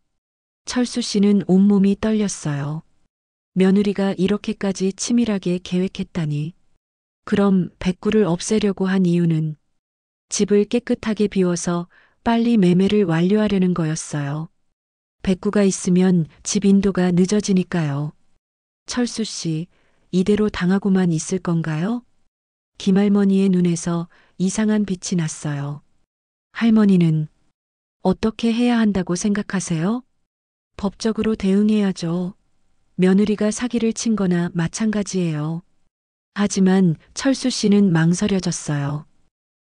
F: 철수 씨는 온몸이 떨렸어요. 며느리가 이렇게까지 치밀하게 계획했다니. 그럼 백구를 없애려고 한 이유는 집을 깨끗하게 비워서 빨리 매매를 완료하려는 거였어요. 백구가 있으면 집 인도가 늦어지니까요. 철수 씨, 이대로 당하고만 있을 건가요? 김할머니의 눈에서 이상한 빛이 났어요. 할머니는 어떻게 해야 한다고 생각하세요? 법적으로 대응해야죠. 며느리가 사기를 친 거나 마찬가지예요. 하지만 철수 씨는 망설여졌어요.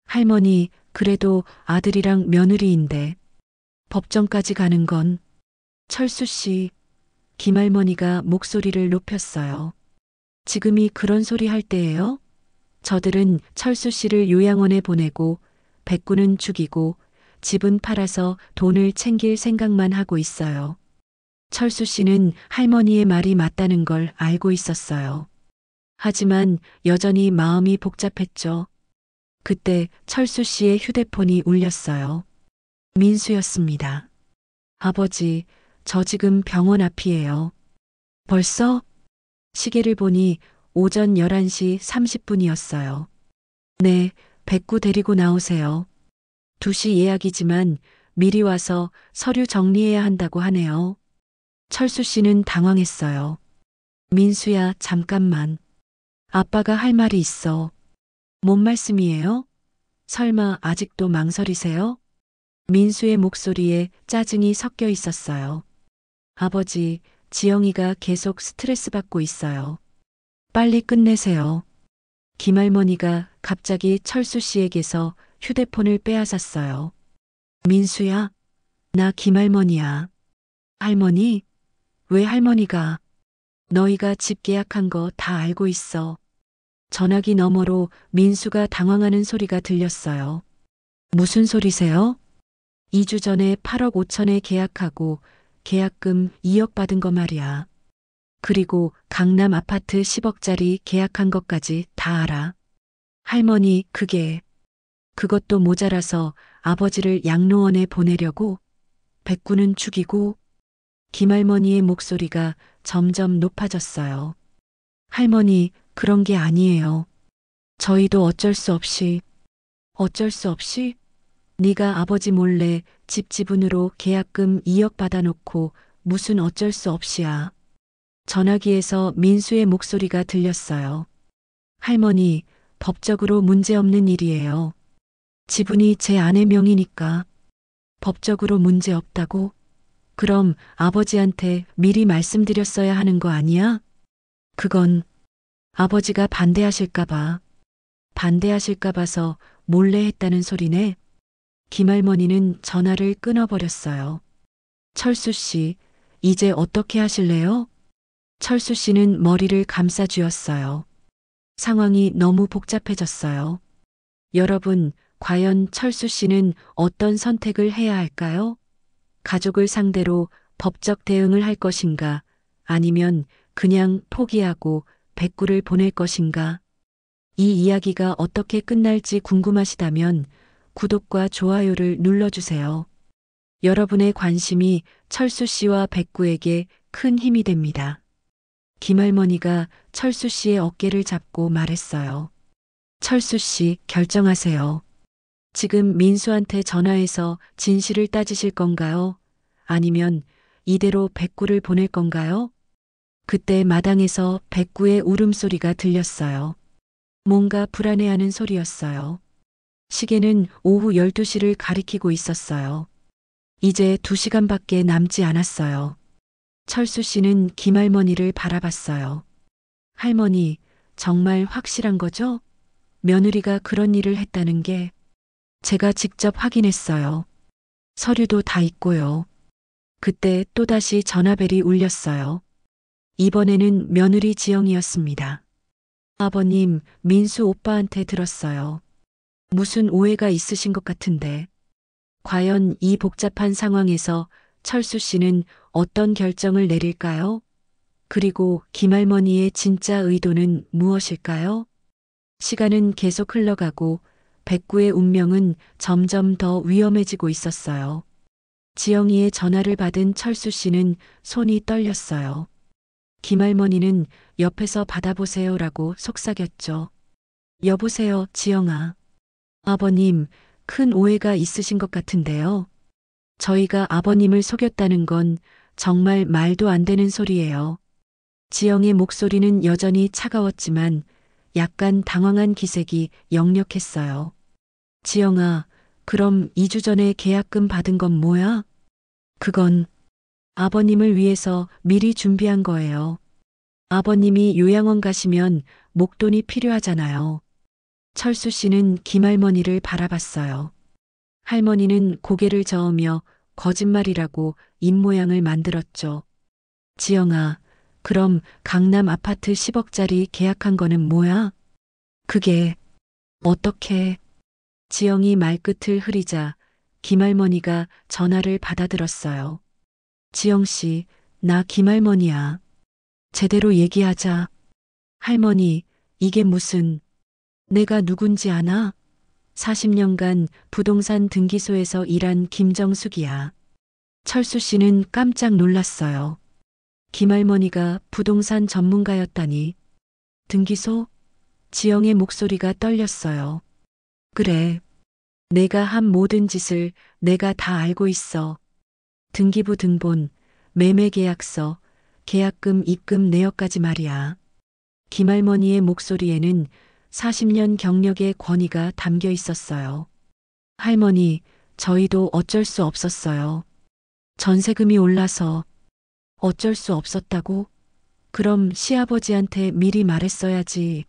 F: 할머니, 그래도 아들이랑 며느리인데 법정까지 가는 건 철수 씨, 김할머니가 목소리를 높였어요. 지금이 그런 소리 할 때예요? 저들은 철수 씨를 요양원에 보내고 백구는 죽이고 집은 팔아서 돈을 챙길 생각만 하고 있어요. 철수 씨는 할머니의 말이 맞다는 걸 알고 있었어요. 하지만 여전히 마음이 복잡했죠. 그때 철수 씨의 휴대폰이 울렸어요. 민수였습니다. 아버지, 저 지금 병원 앞이에요. 벌써? 시계를 보니 오전 11시 30분이었어요. 네, 백구 데리고 나오세요. 2시 예약이지만 미리 와서 서류 정리해야 한다고 하네요. 철수 씨는 당황했어요. 민수야, 잠깐만. 아빠가 할 말이 있어. 뭔 말씀이에요? 설마 아직도 망설이세요? 민수의 목소리에 짜증이 섞여 있었어요. 아버지, 지영이가 계속 스트레스 받고 있어요. 빨리 끝내세요. 김할머니가 갑자기 철수 씨에게서 휴대폰을 빼앗았어요. 민수야, 나 김할머니야. 할머니? 왜 할머니가? 너희가 집 계약한 거 다 알고 있어. 전화기 너머로 민수가 당황하는 소리가 들렸어요. 무슨 소리세요? 2주 전에 8억 5천에 계약하고 계약금 2억 받은 거 말이야. 그리고 강남 아파트 10억짜리 계약한 것까지 다 알아. 할머니, 그것도 모자라서 아버지를 양로원에 보내려고? 백구는 죽이고? 김할머니의 목소리가 점점 높아졌어요. 할머니, 그런 게 아니에요. 저희도 어쩔 수 없이. 네가 아버지 몰래 집 지분으로 계약금 2억 받아놓고 무슨 어쩔 수 없이야. 전화기에서 민수의 목소리가 들렸어요. 할머니, 법적으로 문제없는 일이에요. 지분이 제 아내 명의니까. 법적으로 문제 없다고? 그럼 아버지한테 미리 말씀드렸어야 하는 거 아니야? 그건 아버지가 반대하실까 봐서 몰래 했다는 소리네. 김할머니는 전화를 끊어버렸어요. 철수 씨, 이제 어떻게 하실래요? 철수 씨는 머리를 감싸 쥐었어요. 상황이 너무 복잡해졌어요. 여러분, 과연 철수 씨는 어떤 선택을 해야 할까요? 가족을 상대로 법적 대응을 할 것인가? 아니면 그냥 포기하고 백구를 보낼 것인가? 이 이야기가 어떻게 끝날지 궁금하시다면 구독과 좋아요를 눌러주세요. 여러분의 관심이 철수 씨와 백구에게 큰 힘이 됩니다. 김할머니가 철수 씨의 어깨를 잡고 말했어요. 철수 씨, 결정하세요. 지금 민수한테 전화해서 진실을 따지실 건가요? 아니면 이대로 백구를 보낼 건가요? 그때 마당에서 백구의 울음소리가 들렸어요. 뭔가 불안해하는 소리였어요. 시계는 오후 12시를 가리키고 있었어요. 이제 2시간밖에 남지 않았어요. 철수 씨는 김할머니를 바라봤어요. 할머니, 정말 확실한 거죠? 며느리가 그런 일을 했다는 게. 제가 직접 확인했어요. 서류도 다 있고요. 그때 또다시 전화벨이 울렸어요. 이번에는 며느리 지영이었습니다. 아버님, 민수 오빠한테 들었어요. 무슨 오해가 있으신 것 같은데. 과연 이 복잡한 상황에서 철수 씨는 어떤 결정을 내릴까요? 그리고 김할머니의 진짜 의도는 무엇일까요? 시간은 계속 흘러가고 백구의 운명은 점점 더 위험해지고 있었어요. 지영이의 전화를 받은 철수 씨는 손이 떨렸어요. 김할머니는 옆에서 받아보세요라고 속삭였죠. 여보세요, 지영아. 아버님, 큰 오해가 있으신 것 같은데요. 저희가 아버님을 속였다는 건 정말 말도 안 되는 소리예요. 지영의 목소리는 여전히 차가웠지만 약간 당황한 기색이 역력했어요. 지영아, 그럼 2주 전에 계약금 받은 건 뭐야? 그건 아버님을 위해서 미리 준비한 거예요. 아버님이 요양원 가시면 목돈이 필요하잖아요. 철수 씨는 김할머니를 바라봤어요. 할머니는 고개를 저으며 거짓말이라고 입모양을 만들었죠. 지영아, 그럼 강남 아파트 10억짜리 계약한 거는 뭐야? 그게 어떻게? 지영이 말끝을 흐리자 김할머니가 전화를 받아들었어요. 지영 씨, 나 김할머니야. 제대로 얘기하자. 할머니, 이게 무슨... 내가 누군지 아나? 40년간 부동산 등기소에서 일한 김정숙이야. 철수 씨는 깜짝 놀랐어요. 김할머니가 부동산 전문가였다니. 등기소? 지영의 목소리가 떨렸어요. 그래. 내가 한 모든 짓을 내가 다 알고 있어. 등기부 등본, 매매계약서, 계약금 입금 내역까지 말이야. 김할머니의 목소리에는 40년 경력의 권위가 담겨 있었어요. 할머니, 저희도 어쩔 수 없었어요. 전세금이 올라서 어쩔 수 없었다고? 그럼 시아버지한테 미리 말했어야지.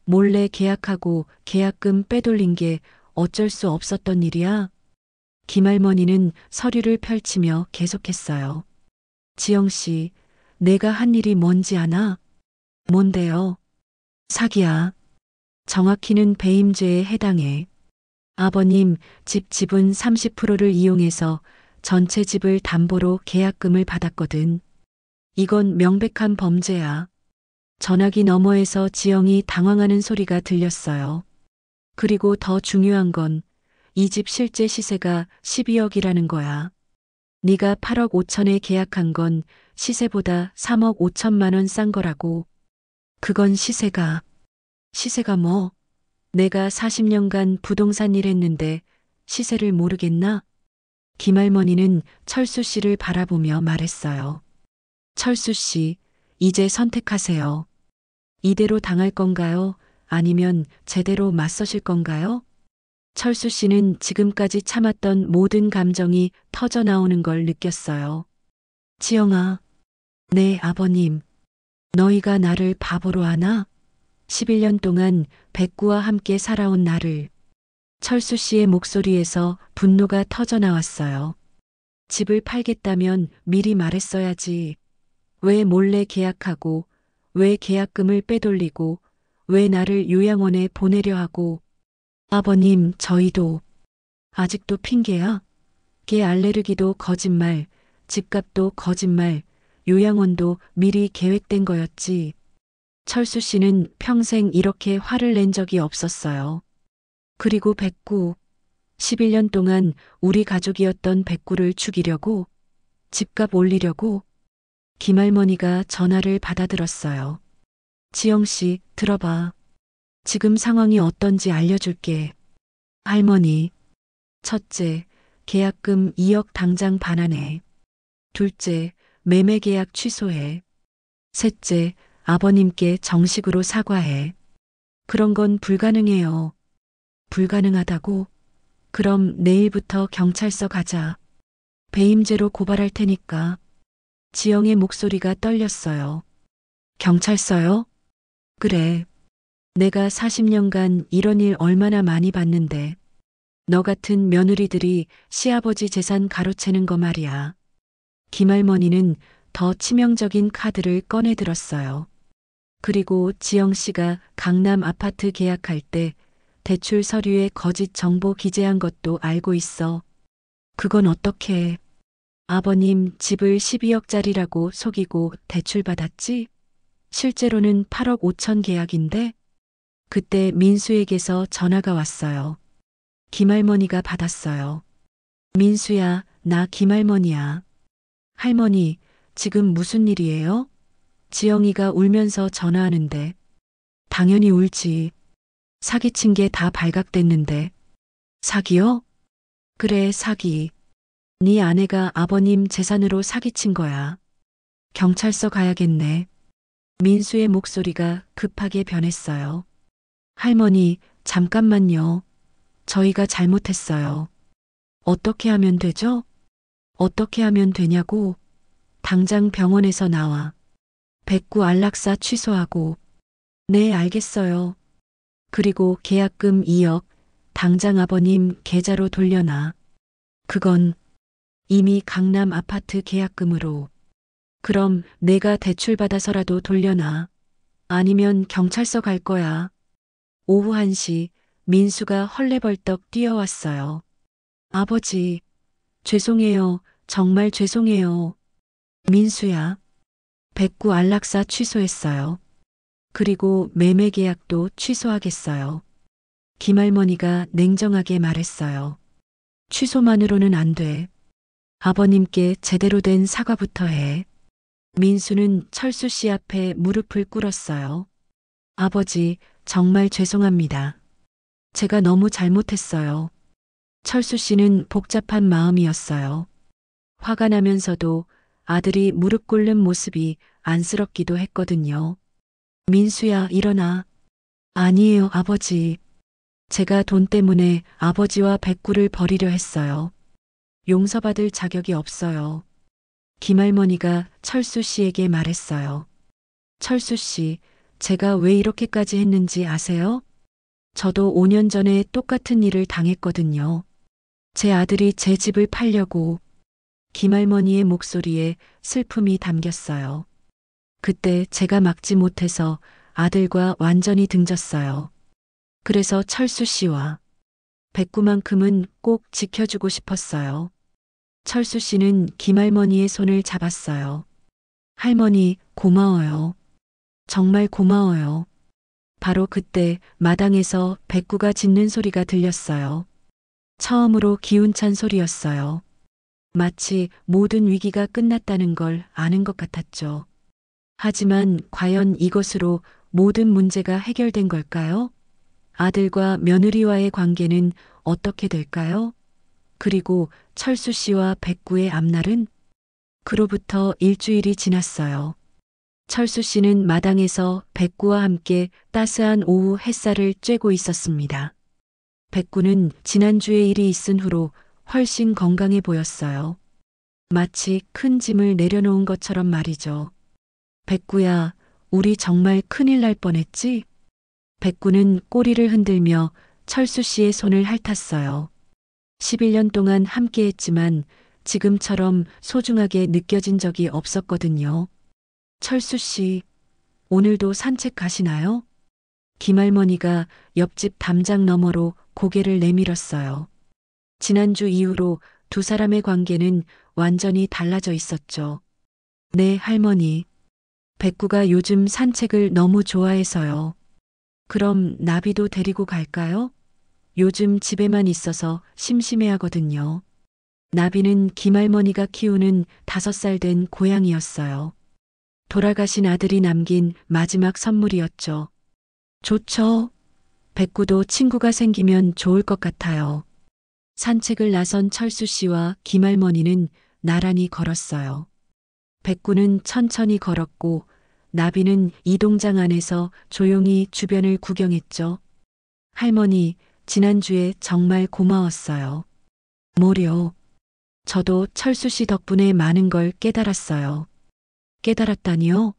F: 몰래 계약하고 계약금 빼돌린 게 어쩔 수 없었던 일이야? 김할머니는 서류를 펼치며 계속했어요. 지영 씨, 내가 한 일이 뭔지 아나? 뭔데요? 사기야. 정확히는 배임죄에 해당해. 아버님 집 지분 30%를 이용해서 전체 집을 담보로 계약금을 받았거든. 이건 명백한 범죄야. 전화기 너머에서 지영이 당황하는 소리가 들렸어요. 그리고 더 중요한 건 이 집 실제 시세가 12억이라는 거야. 네가 8억 5천에 계약한 건 시세보다 3억 5천만 원 싼 거라고. 그건 시세가 뭐? 내가 40년간 부동산 일 했는데 시세를 모르겠나? 김할머니는 철수 씨를 바라보며 말했어요. 철수 씨, 이제 선택하세요. 이대로 당할 건가요? 아니면 제대로 맞서실 건가요? 철수 씨는 지금까지 참았던 모든 감정이 터져 나오는 걸 느꼈어요. 지영아, 네, 아버님. 너희가 나를 바보로 하나? 11년 동안 백구와 함께 살아온 나를. 철수 씨의 목소리에서 분노가 터져 나왔어요. 집을 팔겠다면 미리 말했어야지. 왜 몰래 계약하고, 왜 계약금을 빼돌리고, 왜 나를 요양원에 보내려 하고. 아버님, 저희도. 아직도 핑계야? 개 알레르기도 거짓말, 집값도 거짓말, 요양원도 미리 계획된 거였지. 철수 씨는 평생 이렇게 화를 낸 적이 없었어요. 그리고 백구, 11년 동안 우리 가족이었던 백구를 죽이려고, 집값 올리려고. 김할머니가 전화를 받아들었어요. 지영 씨, 들어봐. 지금 상황이 어떤지 알려줄게. 할머니. 첫째, 계약금 2억 당장 반환해. 둘째, 매매 계약 취소해. 셋째, 아버님께 정식으로 사과해. 그런 건 불가능해요. 불가능하다고? 그럼 내일부터 경찰서 가자. 배임죄로 고발할 테니까. 지영의 목소리가 떨렸어요. 경찰서요? 그래. 내가 40년간 이런 일 얼마나 많이 봤는데. 너 같은 며느리들이 시아버지 재산 가로채는 거 말이야. 김할머니는 더 치명적인 카드를 꺼내 들었어요. 그리고 지영 씨가 강남 아파트 계약할 때 대출 서류에 거짓 정보 기재한 것도 알고 있어. 그건 어떻게? 아버님 집을 12억짜리라고 속이고 대출 받았지? 실제로는 8억 5천 계약인데? 그때 민수에게서 전화가 왔어요. 김할머니가 받았어요. 민수야, 나 김할머니야. 할머니, 지금 무슨 일이에요? 지영이가 울면서 전화하는데. 당연히 울지. 사기친 게 다 발각됐는데. 사기요? 그래, 사기. 네 아내가 아버님 재산으로 사기친 거야. 경찰서 가야겠네. 민수의 목소리가 급하게 변했어요. 할머니, 잠깐만요. 저희가 잘못했어요. 어떻게 하면 되죠? 어떻게 하면 되냐고? 당장 병원에서 나와. 백구 안락사 취소하고. 네, 알겠어요. 그리고 계약금 2억 당장 아버님 계좌로 돌려놔. 그건 이미 강남 아파트 계약금으로. 그럼 내가 대출받아서라도 돌려놔. 아니면 경찰서 갈 거야. 오후 1시 민수가 헐레벌떡 뛰어왔어요. 아버지, 죄송해요. 정말 죄송해요. 민수야. 백구 안락사 취소했어요. 그리고 매매 계약도 취소하겠어요. 김할머니가 냉정하게 말했어요. 취소만으로는 안 돼. 아버님께 제대로 된 사과부터 해. 민수는 철수 씨 앞에 무릎을 꿇었어요. 아버지, 정말 죄송합니다. 제가 너무 잘못했어요. 철수 씨는 복잡한 마음이었어요. 화가 나면서도 아들이 무릎 꿇는 모습이 안쓰럽기도 했거든요. 민수야, 일어나. 아니에요, 아버지. 제가 돈 때문에 아버지와 백구를 버리려 했어요. 용서받을 자격이 없어요. 김할머니가 철수 씨에게 말했어요. 철수 씨, 제가 왜 이렇게까지 했는지 아세요? 저도 5년 전에 똑같은 일을 당했거든요. 제 아들이 제 집을 팔려고. 김할머니의 목소리에 슬픔이 담겼어요. 그때 제가 막지 못해서 아들과 완전히 등졌어요. 그래서 철수 씨와 백구만큼은 꼭 지켜주고 싶었어요. 철수 씨는 김할머니의 손을 잡았어요. 할머니, 고마워요. 정말 고마워요. 바로 그때 마당에서 백구가 짖는 소리가 들렸어요. 처음으로 기운찬 소리였어요. 마치 모든 위기가 끝났다는 걸 아는 것 같았죠. 하지만 과연 이것으로 모든 문제가 해결된 걸까요? 아들과 며느리와의 관계는 어떻게 될까요? 그리고 철수 씨와 백구의 앞날은? 그로부터 일주일이 지났어요. 철수 씨는 마당에서 백구와 함께 따스한 오후 햇살을 쬐고 있었습니다. 백구는 지난주에 일이 있은 후로 훨씬 건강해 보였어요. 마치 큰 짐을 내려놓은 것처럼 말이죠. 백구야, 우리 정말 큰일 날 뻔했지? 백구는 꼬리를 흔들며 철수 씨의 손을 핥았어요. 11년 동안 함께 했지만 지금처럼 소중하게 느껴진 적이 없었거든요. 철수 씨, 오늘도 산책 가시나요? 김할머니가 옆집 담장 너머로 고개를 내밀었어요. 지난주 이후로 두 사람의 관계는 완전히 달라져 있었죠. 네, 할머니. 백구가 요즘 산책을 너무 좋아해서요. 그럼 나비도 데리고 갈까요? 요즘 집에만 있어서 심심해하거든요. 나비는 김할머니가 키우는 5살 된 고양이였어요. 돌아가신 아들이 남긴 마지막 선물이었죠. 좋죠. 백구도 친구가 생기면 좋을 것 같아요. 산책을 나선 철수 씨와 김할머니는 나란히 걸었어요. 백구는 천천히 걸었고 나비는 이동장 안에서 조용히 주변을 구경했죠. 할머니, 지난주에 정말 고마웠어요. 뭐려? 저도 철수 씨 덕분에 많은 걸 깨달았어요. 깨달았다니요?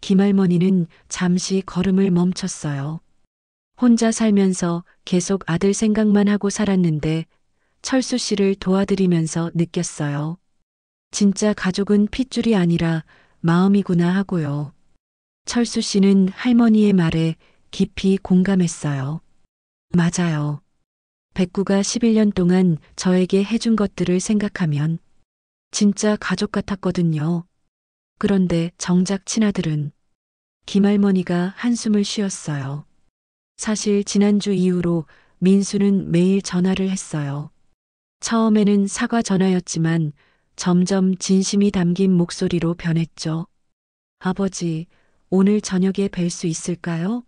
F: 김할머니는 잠시 걸음을 멈췄어요. 혼자 살면서 계속 아들 생각만 하고 살았는데 철수 씨를 도와드리면서 느꼈어요. 진짜 가족은 핏줄이 아니라 마음이구나 하고요. 철수 씨는 할머니의 말에 깊이 공감했어요. 맞아요. 백구가 11년 동안 저에게 해준 것들을 생각하면 진짜 가족 같았거든요. 그런데 정작 친아들은 김할머니가 한숨을 쉬었어요. 사실 지난주 이후로 민수는 매일 전화를 했어요. 처음에는 사과 전화였지만 점점 진심이 담긴 목소리로 변했죠. 아버지, 오늘 저녁에 뵐 수 있을까요?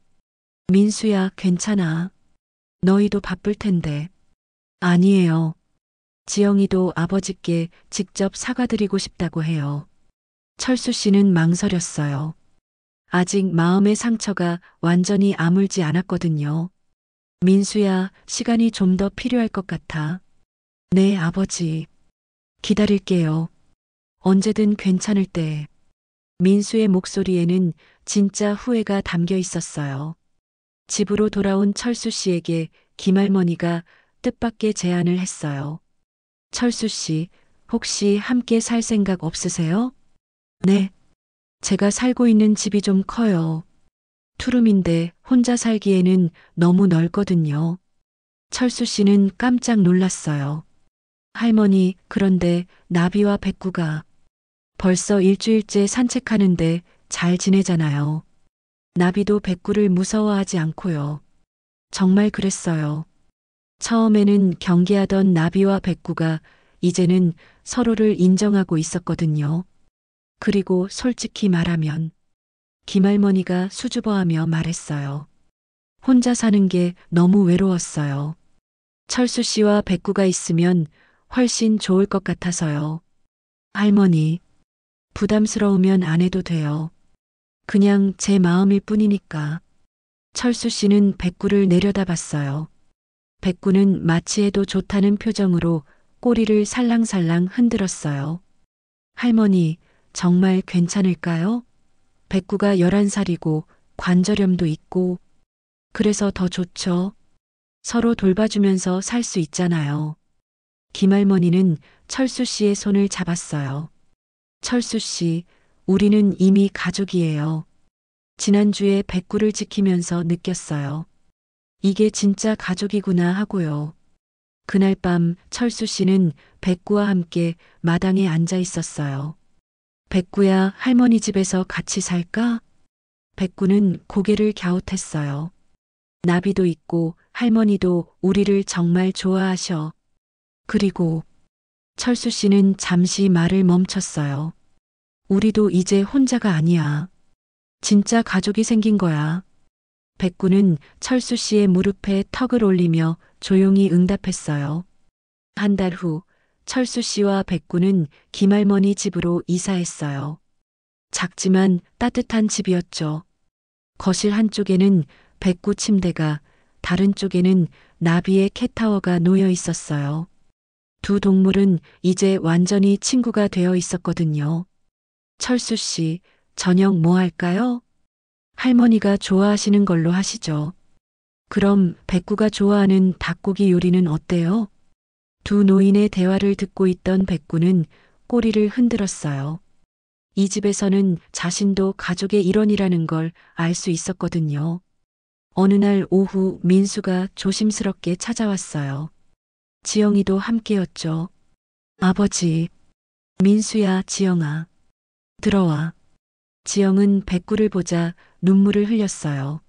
F: 민수야, 괜찮아. 너희도 바쁠 텐데. 아니에요. 지영이도 아버지께 직접 사과드리고 싶다고 해요. 철수 씨는 망설였어요. 아직 마음의 상처가 완전히 아물지 않았거든요. 민수야, 시간이 좀 더 필요할 것 같아. 네, 아버지. 기다릴게요. 언제든 괜찮을 때. 민수의 목소리에는 진짜 후회가 담겨 있었어요. 집으로 돌아온 철수 씨에게 김할머니가 뜻밖의 제안을 했어요. 철수 씨, 혹시 함께 살 생각 없으세요? 네. 제가 살고 있는 집이 좀 커요. 투룸인데 혼자 살기에는 너무 넓거든요. 철수 씨는 깜짝 놀랐어요. 할머니, 그런데 나비와 백구가 벌써 일주일째 산책하는데 잘 지내잖아요. 나비도 백구를 무서워하지 않고요. 정말 그랬어요. 처음에는 경계하던 나비와 백구가 이제는 서로를 인정하고 있었거든요. 그리고 솔직히 말하면 김할머니가 수줍어하며 말했어요. 혼자 사는 게 너무 외로웠어요. 철수 씨와 백구가 있으면 훨씬 좋을 것 같아서요. 할머니, 부담스러우면 안 해도 돼요. 그냥 제 마음일 뿐이니까. 철수 씨는 백구를 내려다봤어요. 백구는 마치 해도 좋다는 표정으로 꼬리를 살랑살랑 흔들었어요. 할머니, 정말 괜찮을까요? 백구가 11살이고 관절염도 있고 그래서 더 좋죠. 서로 돌봐주면서 살 수 있잖아요. 김할머니는 철수 씨의 손을 잡았어요. 철수 씨, 우리는 이미 가족이에요. 지난주에 백구를 지키면서 느꼈어요. 이게 진짜 가족이구나 하고요. 그날 밤 철수 씨는 백구와 함께 마당에 앉아 있었어요. 백구야, 할머니 집에서 같이 살까? 백구는 고개를 갸웃했어요. 나비도 있고 할머니도 우리를 정말 좋아하셔. 그리고 철수 씨는 잠시 말을 멈췄어요. 우리도 이제 혼자가 아니야. 진짜 가족이 생긴 거야. 백구는 철수 씨의 무릎에 턱을 올리며 조용히 응답했어요. 한 달 후 철수 씨와 백구는 김할머니 집으로 이사했어요. 작지만 따뜻한 집이었죠. 거실 한쪽에는 백구 침대가, 다른 쪽에는 나비의 캣타워가 놓여 있었어요. 두 동물은 이제 완전히 친구가 되어 있었거든요. 철수 씨, 저녁 뭐 할까요? 할머니가 좋아하시는 걸로 하시죠. 그럼 백구가 좋아하는 닭고기 요리는 어때요? 두 노인의 대화를 듣고 있던 백구는 꼬리를 흔들었어요. 이 집에서는 자신도 가족의 일원이라는 걸 알 수 있었거든요. 어느 날 오후 민수가 조심스럽게 찾아왔어요. 지영이도 함께였죠. 아버지, 민수야, 지영아. 들어와. 지영은 백구를 보자 눈물을 흘렸어요.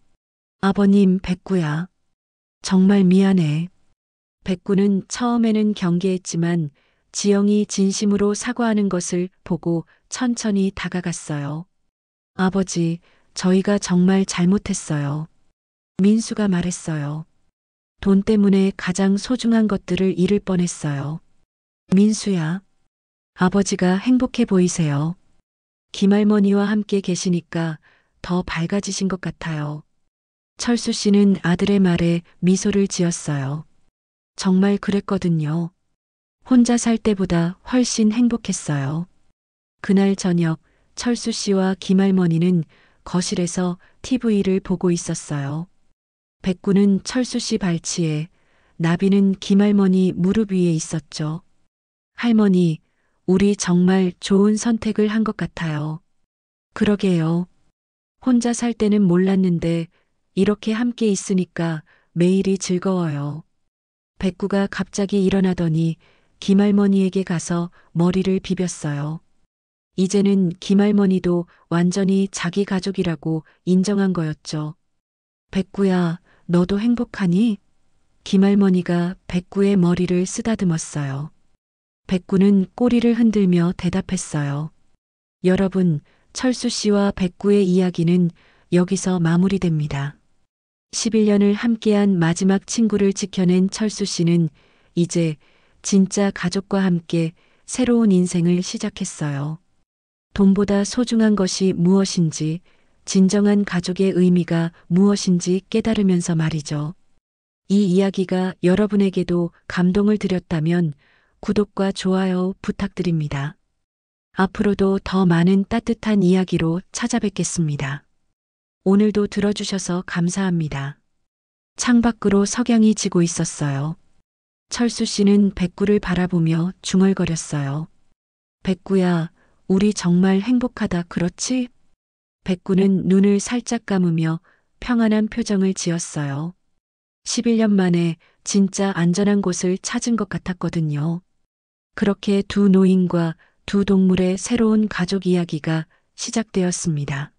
F: 아버님, 백구야. 정말 미안해. 백구는 처음에는 경계했지만 지영이 진심으로 사과하는 것을 보고 천천히 다가갔어요. 아버지, 저희가 정말 잘못했어요. 민수가 말했어요. 돈 때문에 가장 소중한 것들을 잃을 뻔했어요. 민수야, 아버지가 행복해 보이세요. 김할머니와 함께 계시니까 더 밝아지신 것 같아요. 철수 씨는 아들의 말에 미소를 지었어요. 정말 그랬거든요. 혼자 살 때보다 훨씬 행복했어요. 그날 저녁 철수 씨와 김할머니는 거실에서 TV를 보고 있었어요. 백구는 철수 씨 발치에, 나비는 김할머니 무릎 위에 있었죠. 할머니, 우리 정말 좋은 선택을 한 것 같아요. 그러게요. 혼자 살 때는 몰랐는데 이렇게 함께 있으니까 매일이 즐거워요. 백구가 갑자기 일어나더니 김할머니에게 가서 머리를 비볐어요. 이제는 김할머니도 완전히 자기 가족이라고 인정한 거였죠. 백구야, 너도 행복하니? 김할머니가 백구의 머리를 쓰다듬었어요. 백구는 꼬리를 흔들며 대답했어요. 여러분, 철수 씨와 백구의 이야기는 여기서 마무리됩니다. 11년을 함께한 마지막 친구를 지켜낸 철수 씨는 이제 진짜 가족과 함께 새로운 인생을 시작했어요. 돈보다 소중한 것이 무엇인지, 진정한 가족의 의미가 무엇인지 깨달으면서 말이죠. 이 이야기가 여러분에게도 감동을 드렸다면 구독과 좋아요 부탁드립니다. 앞으로도 더 많은 따뜻한 이야기로 찾아뵙겠습니다. 오늘도 들어주셔서 감사합니다. 창밖으로 석양이 지고 있었어요. 철수 씨는 백구를 바라보며 중얼거렸어요. 백구야, 우리 정말 행복하다, 그렇지? 백구는 눈을 살짝 감으며 평안한 표정을 지었어요. 11년 만에 진짜 안전한 곳을 찾은 것 같았거든요. 그렇게 두 노인과 두 동물의 새로운 가족 이야기가 시작되었습니다.